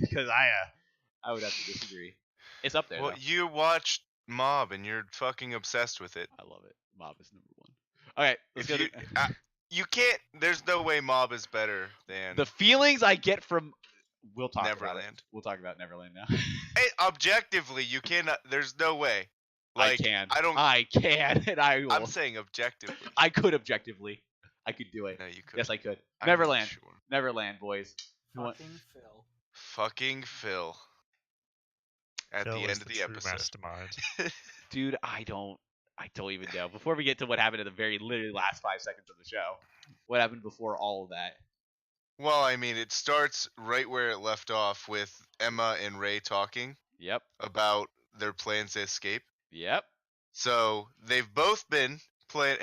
because I would have to disagree. It's up there. Well, though. you watched Mob and you're fucking obsessed with it. I love it. Mob is number one. Okay, let's If go. you, to- you can't. There's no way Mob is better than. the feelings I get from. We'll talk about it. Neverland. We'll talk about Neverland now. Hey, objectively, you cannot. There's no way. Like, I can. I don't. I can, and I will. I'm saying objectively. I could objectively. I could do it. No, you could. Yes, I could. I'm not Neverland. sure. Neverland, boys. You want- Fucking Phil. Fucking Phil. At Phil the is end of the true episode. mastermind. Dude, I don't even know. Before we get to what happened in the very literally last 5 seconds of the show, what happened before all of that? Well, I mean, it starts right where it left off with Emma and Ray talking Yep. about their plans to escape. Yep. So they've both been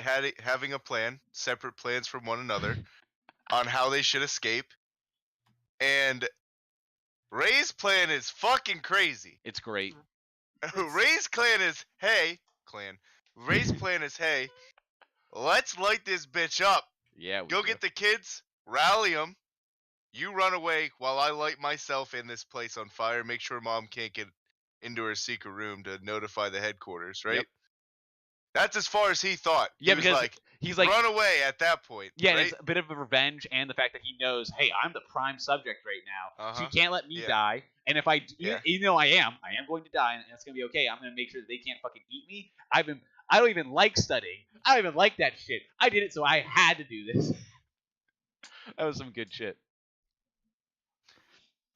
having a plan, separate plans from one another, on how they should escape. And Ray's plan is fucking crazy. It's great. Ray's plan is, Ray's plan is, hey, let's light this bitch up. Yeah. Go get the kids, rally them. You run away while I light myself in this place on fire. Make sure mom can't get into her secret room to notify the headquarters, right? Yep. That's as far as he thought. Yeah, he was because like, he's like, run away at that point. yeah, and right? it's a bit of a revenge, and the fact that he knows, hey, I'm the prime subject right now, so you Uh-huh. can't let me Yeah. die. And if I, Yeah. even though I am going to die, and it's gonna be okay. I'm gonna make sure that they can't fucking eat me. I don't even like studying. I don't even like that shit. I did it, so I had to do this. That was some good shit.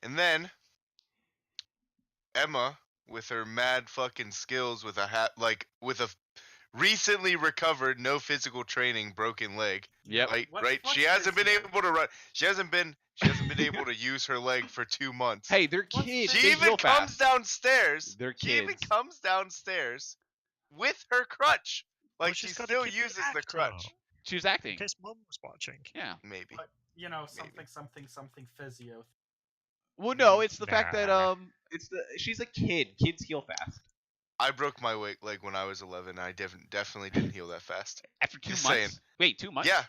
And then Emma, with her mad fucking skills, with with a recently recovered, no physical training, broken leg. Yep. Right, What right. She fucking hasn't been physio? able to run. She hasn't been able to use her leg for 2 months. Hey, they're What's kids. she They even heal comes fast. downstairs. They're She even kids. comes downstairs with her crutch. Well, Like she she's gotta still keep the uses the actor, crutch. She was In acting. case mum was watching. Yeah. Maybe. But, you know, something physio. Well, no, it's the fact that Nah. she's a kid. Kids heal fast. I broke my leg when I was 11. I definitely didn't heal that fast. After 2 Just months. saying. Wait, 2 months? Yeah,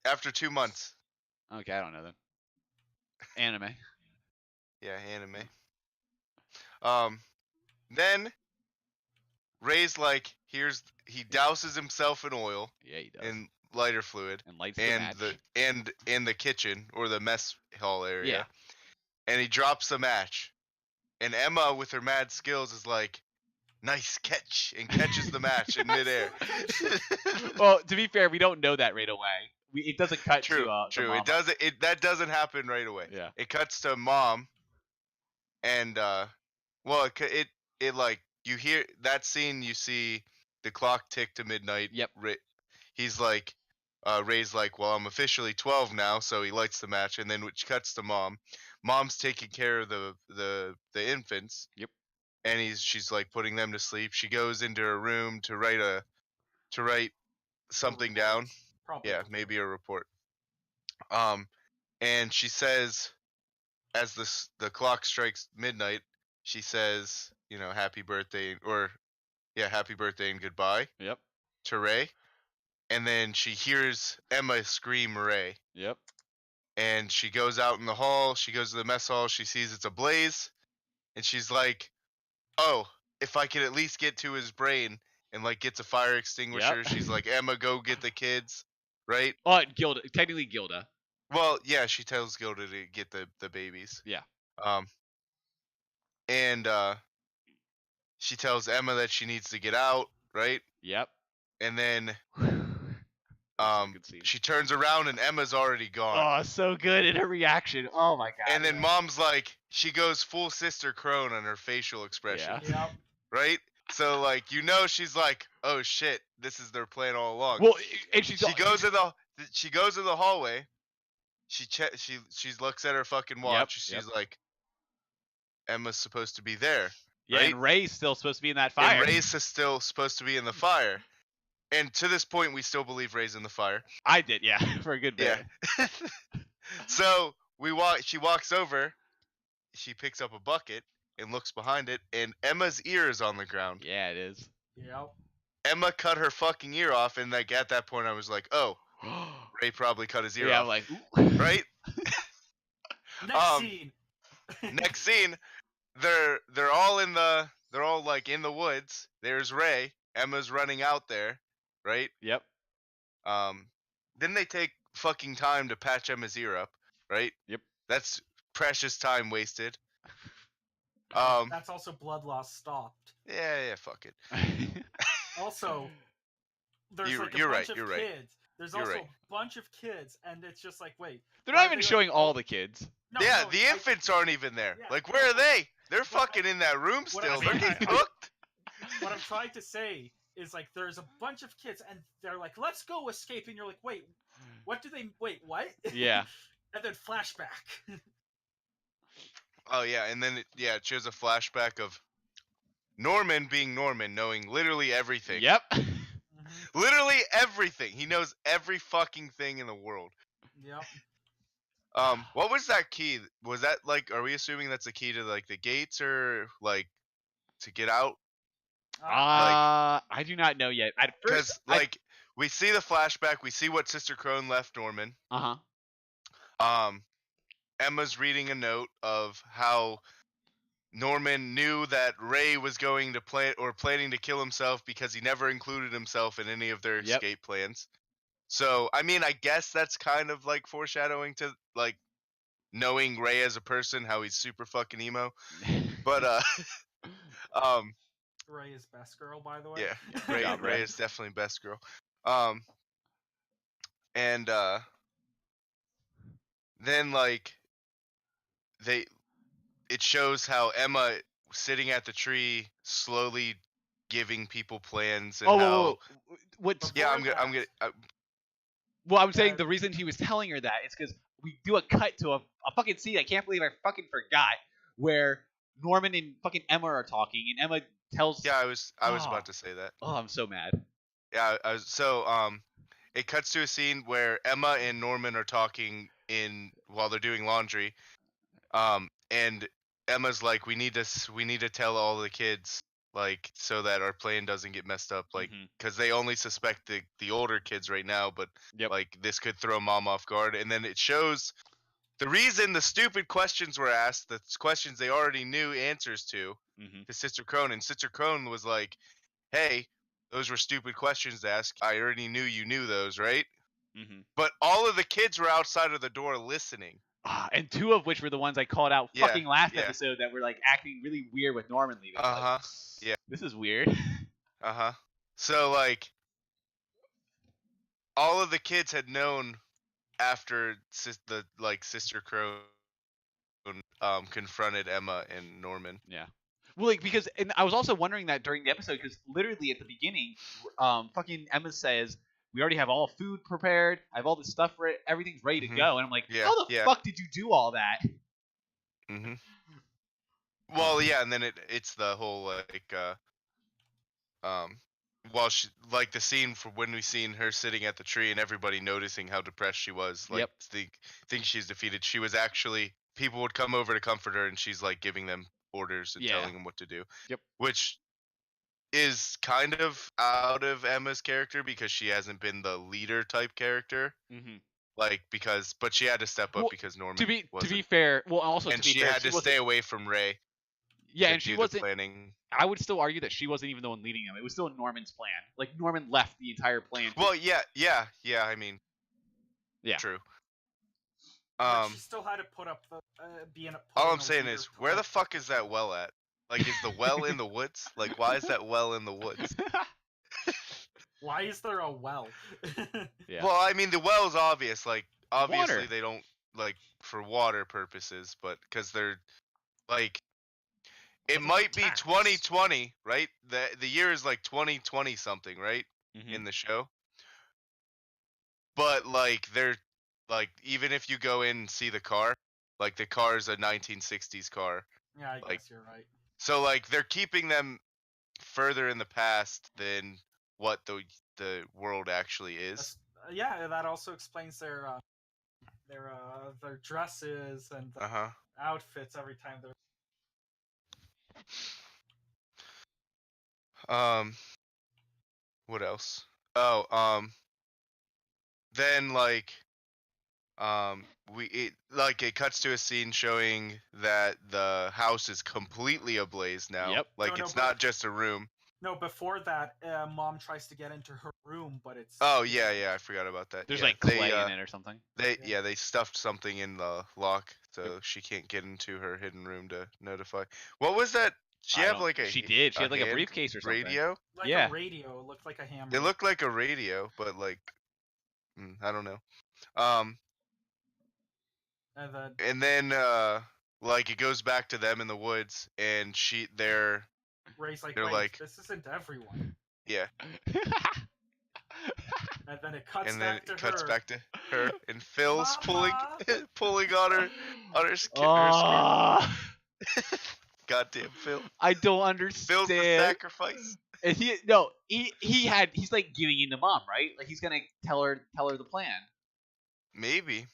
after 2 months. Okay, I don't know then. Anime. Yeah, anime. Then Ray's like, he douses himself in oil Yeah, he does. and lighter fluid And lights the and match. in the kitchen or the mess hall area. Yeah. And he drops the match. And Emma, with her mad skills, is like, nice catch, and catches the match in midair. Well, to be fair, we don't know that right away. It doesn't cut True, to true. Mama. It doesn't. That doesn't happen right away. Yeah. It cuts to mom, and well, it like you hear that scene. You see the clock tick to midnight. Yep. He's like, Ray's like, well, I'm officially 12 now, so he lights the match, and then which cuts to mom. Mom's taking care of the infants. Yep. And she's like putting them to sleep. She goes into her room to write something down. Probably. Yeah, maybe a report. And she says, as the clock strikes midnight, she says, you know, happy birthday and goodbye Yep. to Ray. And then she hears Emma scream Ray. Yep. And she goes out in the hall. She goes to the mess hall. She sees it's ablaze. And she's like, oh, if I could at least get to his brain and like gets a fire extinguisher. Yep. She's like, Emma, go get the kids. Right? Oh, Gilda. Technically Gilda. Well, yeah, she tells Gilda to get the babies. Yeah. And she tells Emma that she needs to get out, right? Yep. And then Good scene. she turns around and Emma's already gone. Oh, so good in her reaction. Oh my god. And then mom's like, she goes full Sister Crone on her facial expression, Yeah. Yep. right? So like, you know, she's like, oh shit, this is their plan all along. Well, and she she goes in the hallway. She looks at her fucking watch. She's like, Emma's supposed to be there. Yeah, right? and Ray's still supposed to be in that fire. And Ray's still supposed to be in the fire. And to this point, we still believe Ray's in the fire. I did, yeah, for a good bit. Yeah. So she walks over. She picks up a bucket and looks behind it, and Emma's ear is on the ground. Yeah, it is. Yep. Emma cut her fucking ear off, and like at that point, I was like, oh, Ray probably cut his ear yeah, off. I'm like, ooh. Right? Next scene. Next scene, they're all like in the woods. There's Ray. Emma's running out there, right? Yep. Then they take fucking time to patch Emma's ear up, right? Yep. That's precious time wasted. That's also blood loss stopped. Yeah, fuck it. Also, there's like a you're bunch right, of you're right. kids. There's You're also right. a bunch of kids, and it's just like, wait. They're why not are even they, showing like, all the kids. No, Yeah, no, the like, infants aren't even there. Yeah, Like, where are they? They're what fucking in that room what still. I They're mean, getting I- cooked. What I'm trying to say is like there's a bunch of kids, and they're like, "Let's go escape," and you're like, "Wait, what do they? Wait, what?" Yeah. And then flashback. Oh yeah, and then it shows a flashback of Norman being Norman, knowing literally everything. Yep. Literally everything. He knows every fucking thing in the world. Yep. What was that key? Was that like? Are we assuming that's a key to like the gates or like to get out? I do not know yet. At Because first, like we see the flashback, we see what Sister Crone left Norman. Emma's reading a note of how Norman knew that Ray was going to planning to kill himself because he never included himself in any of their escape plans. So, I mean, I guess that's kind of like foreshadowing to like knowing Ray as a person, how he's super fucking emo. But Ray is best girl, by the way. Yeah, Ray is definitely best girl. And then like it shows how Emma sitting at the tree slowly giving people plans and how. What's Yeah, I'm gonna. Well, I'm saying the reason he was telling her that is because we do a cut to a fucking scene. I can't believe I fucking forgot where Norman and fucking Emma are talking, and Emma tells. Yeah, I was about to say that. Oh, I'm so mad. Yeah, it cuts to a scene where Emma and Norman are talking while they're doing laundry, and Emma's like, we need to tell all the kids, like, so that our plan doesn't get messed up, like, because they only suspect the older kids right now, but like this could throw mom off guard. And then it shows the reason the stupid questions were asked, the questions they already knew answers to Sister Crone, and Sister Crone was like, hey, those were stupid questions to ask. I already knew you knew those, right? But all of the kids were outside of the door listening. And two of which were the ones I called out fucking last episode that were like acting really weird with Norman leaving. Like, yeah. This is weird. So like, all of the kids had known after Sister Crone confronted Emma and Norman. Yeah. Well, like, because, and I was also wondering that during the episode, because literally at the beginning, fucking Emma says, we already have all food prepared, I have all this stuff for it, everyth's ready to go, and I'm like, how the fuck did you do all that? Well, yeah, and then it's the whole, like, while she, like, the scene for when we seen her sitting at the tree and everybody noticing how depressed she was, like, think she's defeated, she was actually, people would come over to comfort her, and she's, like, giving them orders and telling them what to do. Which is kind of out of Emma's character because she hasn't been the leader type character. Like, but she had to step up because Norman to be fair, well, also and to be she fair, had to stay away from Ray. Yeah, and she wasn't planning. I would still argue that she wasn't even the one leading them. It was still Norman's plan. Like, Norman left the entire plan. Well, yeah. I mean, true. But she still had to put up the all I'm saying is, where the fuck is that well at? Like, is the well in the woods? Like, why is that well in the woods? Why is there a well? Well, I mean, the well's obvious. Like, obviously water. They don't, like, for water purposes, but because they're, like, it might be 2020, right? The year is, like, 2020 something, right? In the show. But, like, they're, like, even if you go in and see the car, like, the car is a 1960s car. Yeah, I guess you're right. So, like, they're keeping them further in the past than what the world actually is. Yeah, that also explains their dresses and outfits every time they're. What else? Oh, then like, it cuts to a scene showing that the house is completely ablaze now. Like, it's not just a room. No, before that, Mom tries to get into her room, but it's. Oh yeah, I forgot about that. There's like clay in it or something. They stuffed something in the lock so she can't get into her hidden room to notify. What was that? She had like a. She did. She had like a briefcase or something. Radio. Like a radio. It looked like a hammer. It looked like a radio, but like, I don't know. And then like, it goes back to them in the woods, and they're Ray's like, they're wait, like, this isn't everyone. Yeah. And then it cuts And then back to it cuts her. back to her, and Phil's Mama! pulling on her her skirt. Ah, Goddamn Phil. I don't Phil's the understand. sacrifice. And he's like giving in to mom, right? Like he's gonna tell her the plan. Maybe.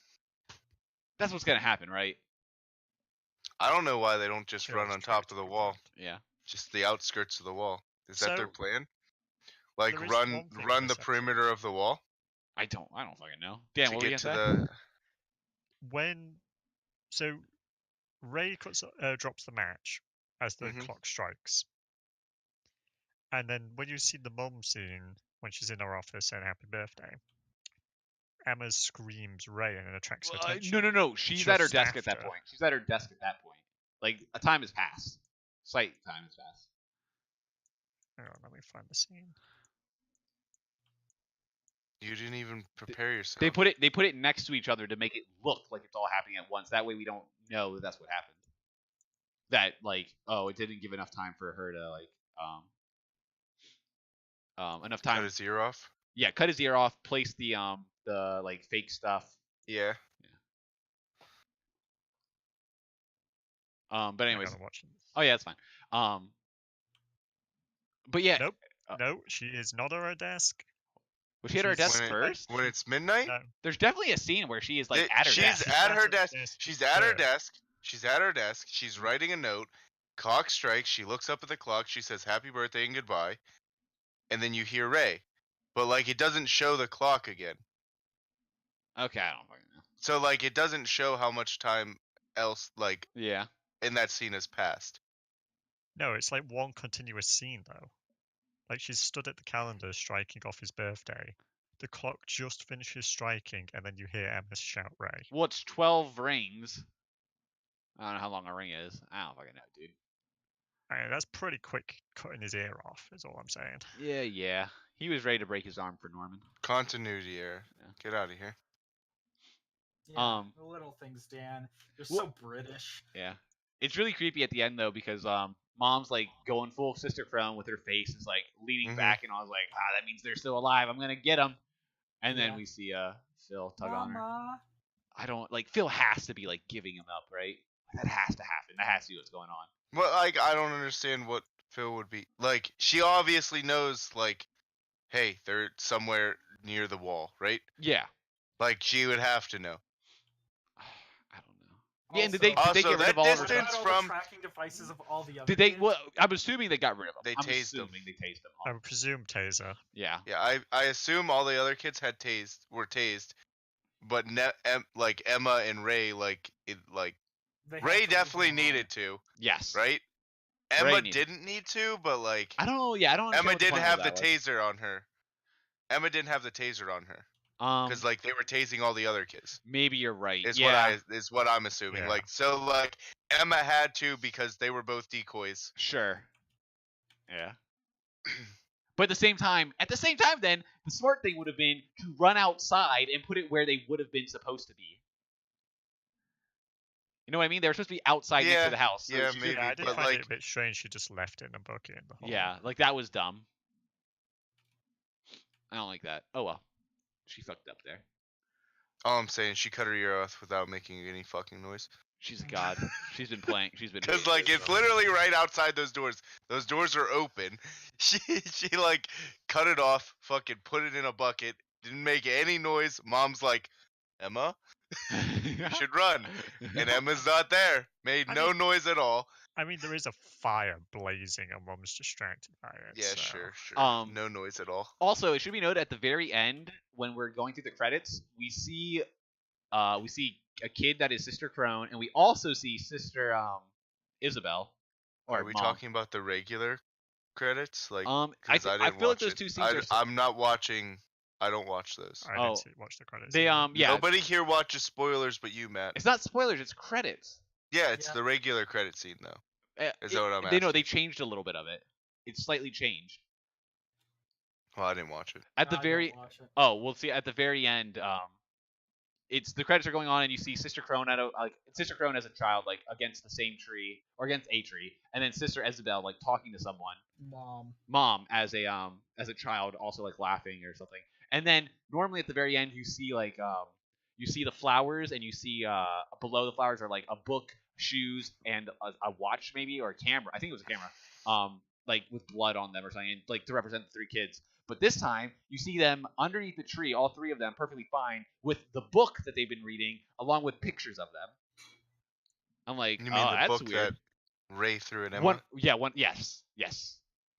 That's what's gonna happen, right? I don't know why they don't just run Phil's on top of the tricked, wall. Yeah. Just the outskirts of the wall. Is that their So, plan? Like there is run one thing in run the this episode. perimeter of the wall I don't fucking know. Dan, to what were you get to gonna say? When so Ray drops the match as the Mhm. clock strikes, and then when you see the mom scene when she's in her office saying happy birthday, Emma screams Ray and it attracts her attention. No. She's at her Just desk at that after. point. She's at her desk at that point. Like a time has passed. Slight time has passed. Hang on, let me find the scene. You didn't even prepare yourself. They put it next to each other to make it look like it's all happening at once. That way we don't know that that's what happened. That like, oh, it didn't give enough time for her to like enough cut time. his ear off. Yeah, cut his ear off, place the like fake stuff. Yeah. But I anyways. gotta watch it. Oh yeah, it's fine. But yeah, Nope. Uh, No, she is not at her desk. was she at her she's- desk When first? When it's midnight, No. There's definitely a scene where she is like Th- at her she's desk. at her That's desk. this She's at her here. desk. She's at her desk. She's writing a note. Clock strikes. She looks up at the clock. She says happy birthday and goodbye. And then you hear Ray. But like it doesn't show the clock again. Okay, I don't fucking know. So like it doesn't show how much time else like Yeah. in that scene has passed. No, it's like one continuous scene though. Like she's stood at the calendar striking off his birthday. The clock just finishes striking, and then you hear Emma shout Ray. Well, it's 12 rings. I don't know how long a ring is. I don't fucking know, dude. I mean, that's pretty quick cutting his ear off, is all I'm saying. Yeah. He was ready to break his arm for Norman. Continuity error. Yeah. Get out of here. Yeah, Um, the little things, Dan. You're Wha- so British. Yeah. It's really creepy at the end though because mom's like going full Sister Crone with her face is like leaning Mhm. back and I was like, that means they're still alive. I'm gonna get them. And then Yeah. we see Phil tug on her. Mama. I don't like Phil has to be like giving him up, right? That has to happen. That has to be what's going on. Well, like I don't understand what Phil would be like. She obviously knows, like, hey, they're somewhere near the wall, right? Yeah. Like she would have to know. I don't know. Yeah, and did they Also, get rid that of all of her What distance about stuff? all from- the tracking devices of all the other Did they? kids? Well, I'm assuming they got rid of them. They I'm tased them. assuming they tased them. I would presume taser. Yeah. Yeah, I assume all the other kids were tased, but like Emma and Ray They had Ray to leave definitely them alone. needed to, Yes. right? Ray Emma needed- didn't need to, but like I don't know. Yeah, I don't. understand Emma what the didn't point have of the that was. taser on her. Emma didn't have the taser on her Um, because like they were tasing all the other kids. maybe you're right. Is yeah. what I'm assuming. Yeah. Like so like Emma had to because they were both decoys. Sure. Yeah. But at the same time, then the smart thing would have been to run outside and put it where they would have been supposed to be. You know what I mean? They were supposed to be outside next Yeah, to the house. so yeah, she maybe, couldn't- Yeah, I did but, find like- it a bit strange she just left it in a bucket in the hole. Yeah, like that was dumb. I don't like that. Oh well, she fucked up there. All I'm saying, she cut her ear off without making any fucking noise. She's a god. She's been playing. She's been. Cause like it's literally right outside those doors. Those doors are open. She like cut it off, fucking put it in a bucket, didn't make any noise. Mom's like, Emma, you should run. And Emma's not there. Made I no mean- noise at all. I mean, there is a fire blazing and Mom's distracted by it. Yeah, so- sure. No noise at all. Also, it should be noted at the very end when we're going through the credits, we see a kid that is Sister Crone, and we also see Sister Isabel. Or Are we Mom. talking about the regular credits? Like, I 'cause I feel didn't like watch those it. two scenes are. I'm not watching. I don't watch those. I Oh, didn't watch the credits. They either. yeah. Nobody here watches spoilers but you, Matt. It's not spoilers. It's credits. Yeah, it's Yeah. the regular credit scene though. Is that what I'm They know asking? they changed a little bit of it. It's slightly changed Well, I didn't watch it. at the I don't very. watch it. Oh, we'll see at the very end. It's the credits are going on, and you see Sister Crone Sister Crone as a child, like against the same tree or against a tree, and then Sister Isabel like talking to someone. Mom. Mom as a child, also like laughing or something. And then normally at the very end you see like you see the flowers, and you see below the flowers are like a book, shoes, and a watch maybe, or a camera. I think it was a camera. Like with blood on them or something, like to represent the 3 kids. But this time you see them underneath the tree, all 3 of them perfectly fine, with the book that they've been reading, along with pictures of them. I'm like, You oh, mean the that's book weird. that Ray threw at Emma? One, yes,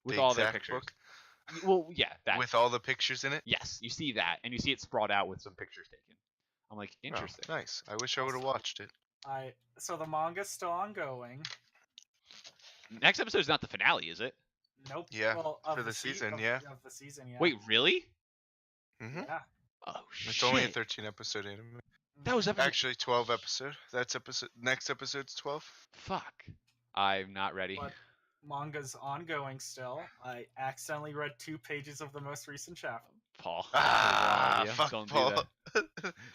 with The all their exact pictures. book? Well, yeah, that. With all the pictures in it? Yes, you see that, and you see it sprawled out with some pictures taken. I'm like, Oh, interesting. nice. I wish I would have watched it. So the manga's still ongoing. Next episode's not the finale, is it? Nope. Yeah, Well, for the season, of, yeah. Of the season, yeah. Wait, really? Mm-hmm. Yeah. Oh shit! It's only a 13 episode anime. That was episode. Actually, 12 episode. That's episode. Next episode's 12. Fuck. I'm not ready. But manga's ongoing still. I accidentally read 2 pages of the most recent chapter. Paul. Ah, Yeah, fuck don't do Paul. that.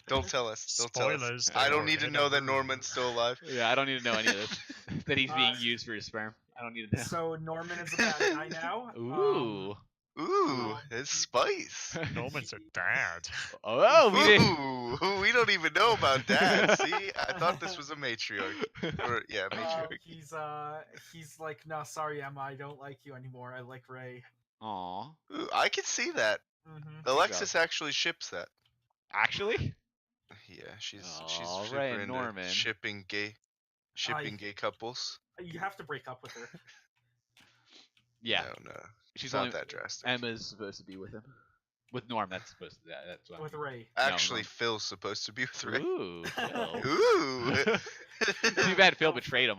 Don't tell us. Don't tell us. Spoilers. I don't worry, need to I know that don't- Norman's still alive. Yeah, I don't need to know any of this. That he's being Uh, used for his sperm. I don't need to know. So Norman is a bad guy now. Ooh. Ooh, it's spice. Norman's a dad. Oh, we didn't. Ooh, we don't even know about that. See, I thought this was a matriarch. Or, yeah, matriarch. He's like, no, sorry, Emma, I don't like you anymore. I like Ray. Aw. Ooh, I can see that. Mm-hmm. Alexis actually ships that. Actually? Yeah, she's Aw, super Ray and into Norman. shipping gay couples. You have to break up with her. Yeah. No, She's it's not only that drastic. Emma's supposed to be with him. With Norm, that's supposed to. That's what. With Ray. Actually, no. Phil's supposed to be with Ray. Ooh. Phil. Ooh. Too bad Phil betrayed him.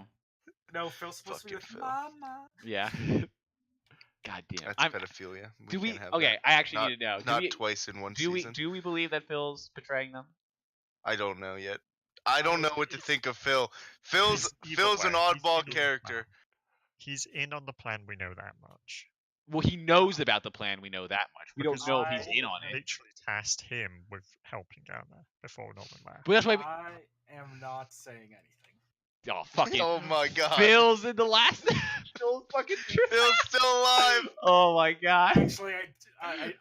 No, Phil's supposed to be with Fucking Phil. Mama. Yeah. God damn. That's I'm, pedophilia. do we? can't have Okay, that. I actually Not- need to know. Not do we? twice in one Do we? season. Do we believe that Phil's betraying them? I don't know yet. I don't know what to think of Phil. Phil's Either an way, he's oddball in on the character. plan. He's in on the plan. We know that much. Well, he knows about the plan. We know that much. We don't Because know if he's I- in on it. Literally tasked him with helping down there before Norman left. But that's why. I am not saying anything. Oh fucking. Oh my god. Phil's in the last. Phil's fucking. Phil's still alive. Oh my god. Actually,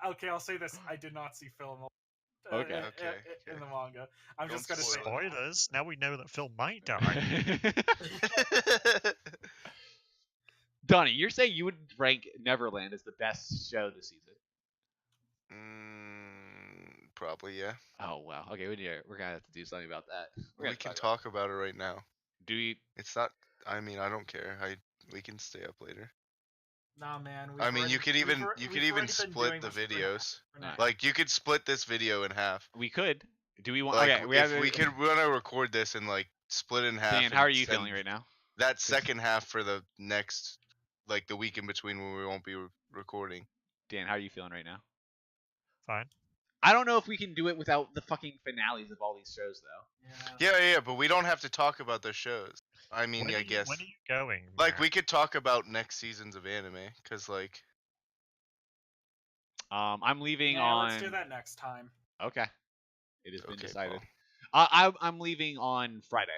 okay, I'll say this. I did not see Phil in the, Okay. in the manga. I'm Don't just gonna say spoil Spoilers. Now we know that Phil might die. Donnie, you're saying you would rank Neverland as the best show this season? Probably, yeah. Oh wow. Okay, we're gonna have to do something about that. We're We gonna can about talk about it right now. it. Do we? It's not. I mean, I don't care. We can stay up later. Nah, man. I mean, you could even we've split the this for videos. now. Like, you could split this video in half. We could. Do we want? Like, okay, we if have. we could wanna record this and like split it in half. Dan, and how are you send feeling right now? That second half for the next, like the week in between when we won't be recording. Dan, how are you feeling right now? Fine. I don't know if we can do it without the fucking finales of all these shows, though. Yeah, but we don't have to talk about the shows. I mean, When I are you- guess. When are you going? Like, Matt? we could talk about next seasons of anime, cause like, I'm leaving Yeah, on. let's do that next time. Okay. It has been okay, decided. Paul. I'm leaving on Friday.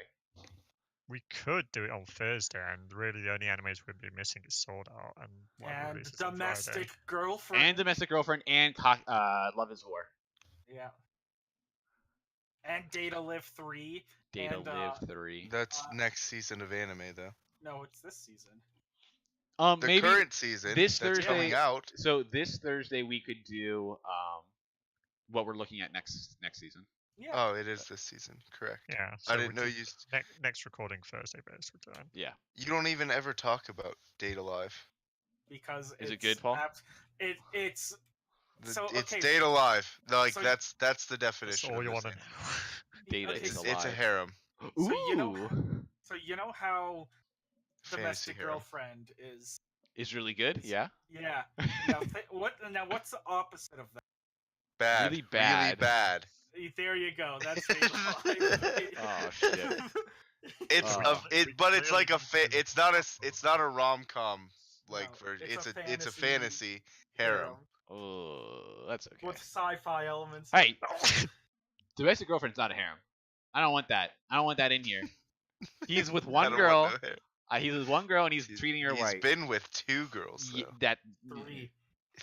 We could do it on Thursday, and really the only animes we'd be missing is Sword Art and whatever And releases on Friday. domestic girlfriend. And Domestic Girlfriend and Love is War. Yeah. And Data Live 3. Data And, Live 3. That's uh, next season of anime, though. No, it's this season. The Maybe current season this that's coming Thursday- out. so. This Thursday we could do what we're looking at next season. Yeah. Oh, it is this season. Correct. Yeah. So I we didn't know do you. next recording Thursday based return. Yeah. You don't even ever talk about Data Live. Because Is it it's good, Paul? It's So, It's okay, Data Live. Like so- that's the That's definition. all of you this want to anime. know. Data okay, is so- It's a alive. harem. So you know- Ooh. So you know how Fantasy domestic harem. girlfriend is. Is really good. Yeah. Yeah. Now, what's the opposite of that? Bad. Really bad. Really bad. There you go. That's Data Live. Oh, shit. It's Oh. but it's like a Really it's not a rom-com like No, version. it's It's a a fantasy harem. Oh, that's okay. With sci-fi elements. Hey, Domestic Girlfriend's not a harem. I don't want that. I don't want that in here. He's with I one don't girl. want no harem. He's with one girl and he's treating her He's right. been with two girls Ye- though. that Three.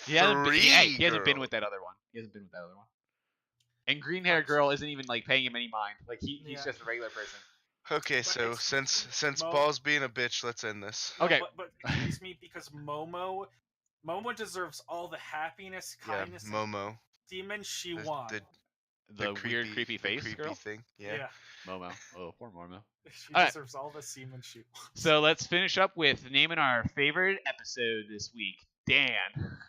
He hasn't been, he hasn't been girl. with that other one. He hasn't been with that other one. And green haired girl isn't even like paying him any mind. Like he's Yeah. just a regular person. Okay, But so excuse me, since Mo- Paul's being a bitch, let's end this. No, Okay. but excuse me, because Momo deserves all the happiness, kindness, Yeah, and Momo. demons she The- won. The weird, creepy face creepy girl. thing. Yeah. Momo. Oh, poor Momo. She Alright. deserves all the semen she wants. So let's finish up with naming our favorite episode this week. Dan.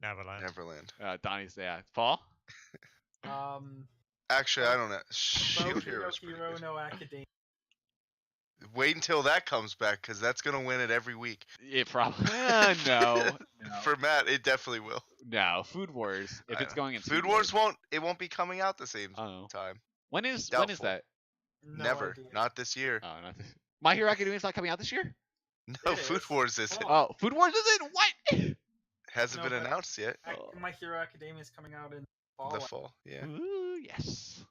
Neverland. Neverland. Donnie's, yeah. Paul? Actually, I don't know. Boku Shield no Hero's pretty Hero good. no Academia. Wait until that comes back, because that's gonna win it every week. It probably. No. For Matt, it definitely will. No. Food Wars. If I it's know. going in Food Wars won't be coming out the same Oh. time. When is Doubtful. that? No Never. idea. Not this year. Oh, not this. My Hero Academia's not coming out this year? No, It Food is. Wars isn't. Oh. Oh, Food Wars isn't? What? Hasn't No, been but- announced yet. Oh. My Hero Academia is coming out in fall. The fall. Yeah. Ooh, yes.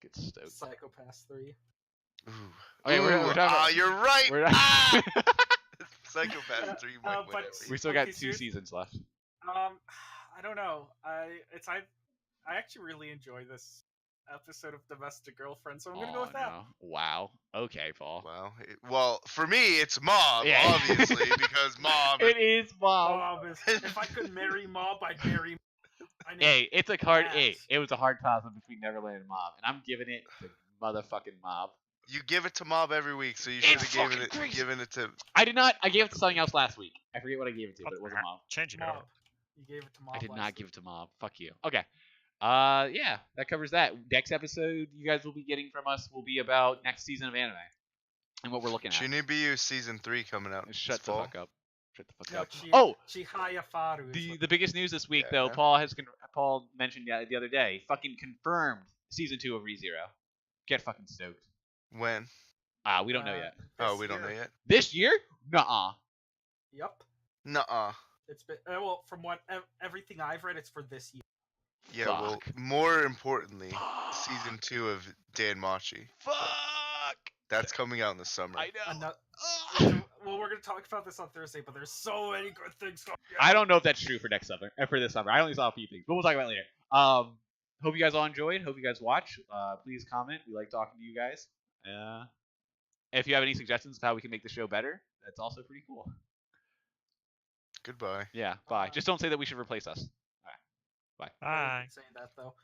Get stoked. Psychopaths 3. Ooh. Okay, we're Ooh, talking about- you're right. We're not- Ah! Psychopath 3 might win but- every. we still got Okay, 2 seriously. seasons left. I don't know. I actually really enjoy this episode of Domestic Girlfriend, so I'm gonna go with that. No. Wow. Okay, Paul. Wow. Well, for me, it's Mob, Yeah. obviously, because Mob. It is Bob. Mob is, if I could marry Mob, I'd marry. I know. Hey, it's a hard. Hey, Yes. it was a hard toss up between Neverland and Mob, and I'm giving it to motherfucking Mob. You give it to Mob every week, so you It's should have fucking crazy. given it to. I did not. I gave it to something else last week. I forget what I gave it to, but it wasn't Mob. Change it Mob. up. You gave it to Mob. I did last not week. give it to Mob. Fuck you. Okay. Yeah, that covers that. Next episode you guys will be getting from us will be about next season of anime and what we're looking at. Shinibiyu season 3 coming out. Shut this the fall. fuck up. Shut the fuck No, up. Chi- Oh, Chihaya Faru. is the what- the biggest news this week Yeah. though, Paul mentioned the other day, fucking confirmed season 2 of ReZero. Get fucking stoked. When? We don't know yet. Oh, this we don't know year. yet. This year? Nuh-uh. Yep. Nuh-uh. It's been well from what everything I've read, it's for this year. Yeah, well, Fuck. more importantly, Fuck. season 2 of Dan Machi. Fuck. That's coming out in the summer. I know. Ano- Ugh. well, we're gonna talk about this on Thursday, but there's so many good things coming out. I don't know if that's true for next summer. For this summer, I only saw a few things, but we'll talk about it later. Hope you guys all enjoyed. Hope you guys watch. Please comment. We like talking to you guys. If you have any suggestions of how we can make the show better, that's also pretty cool. Goodbye. Yeah. Bye. Just don't say that we should replace us. Bye. Saying that though.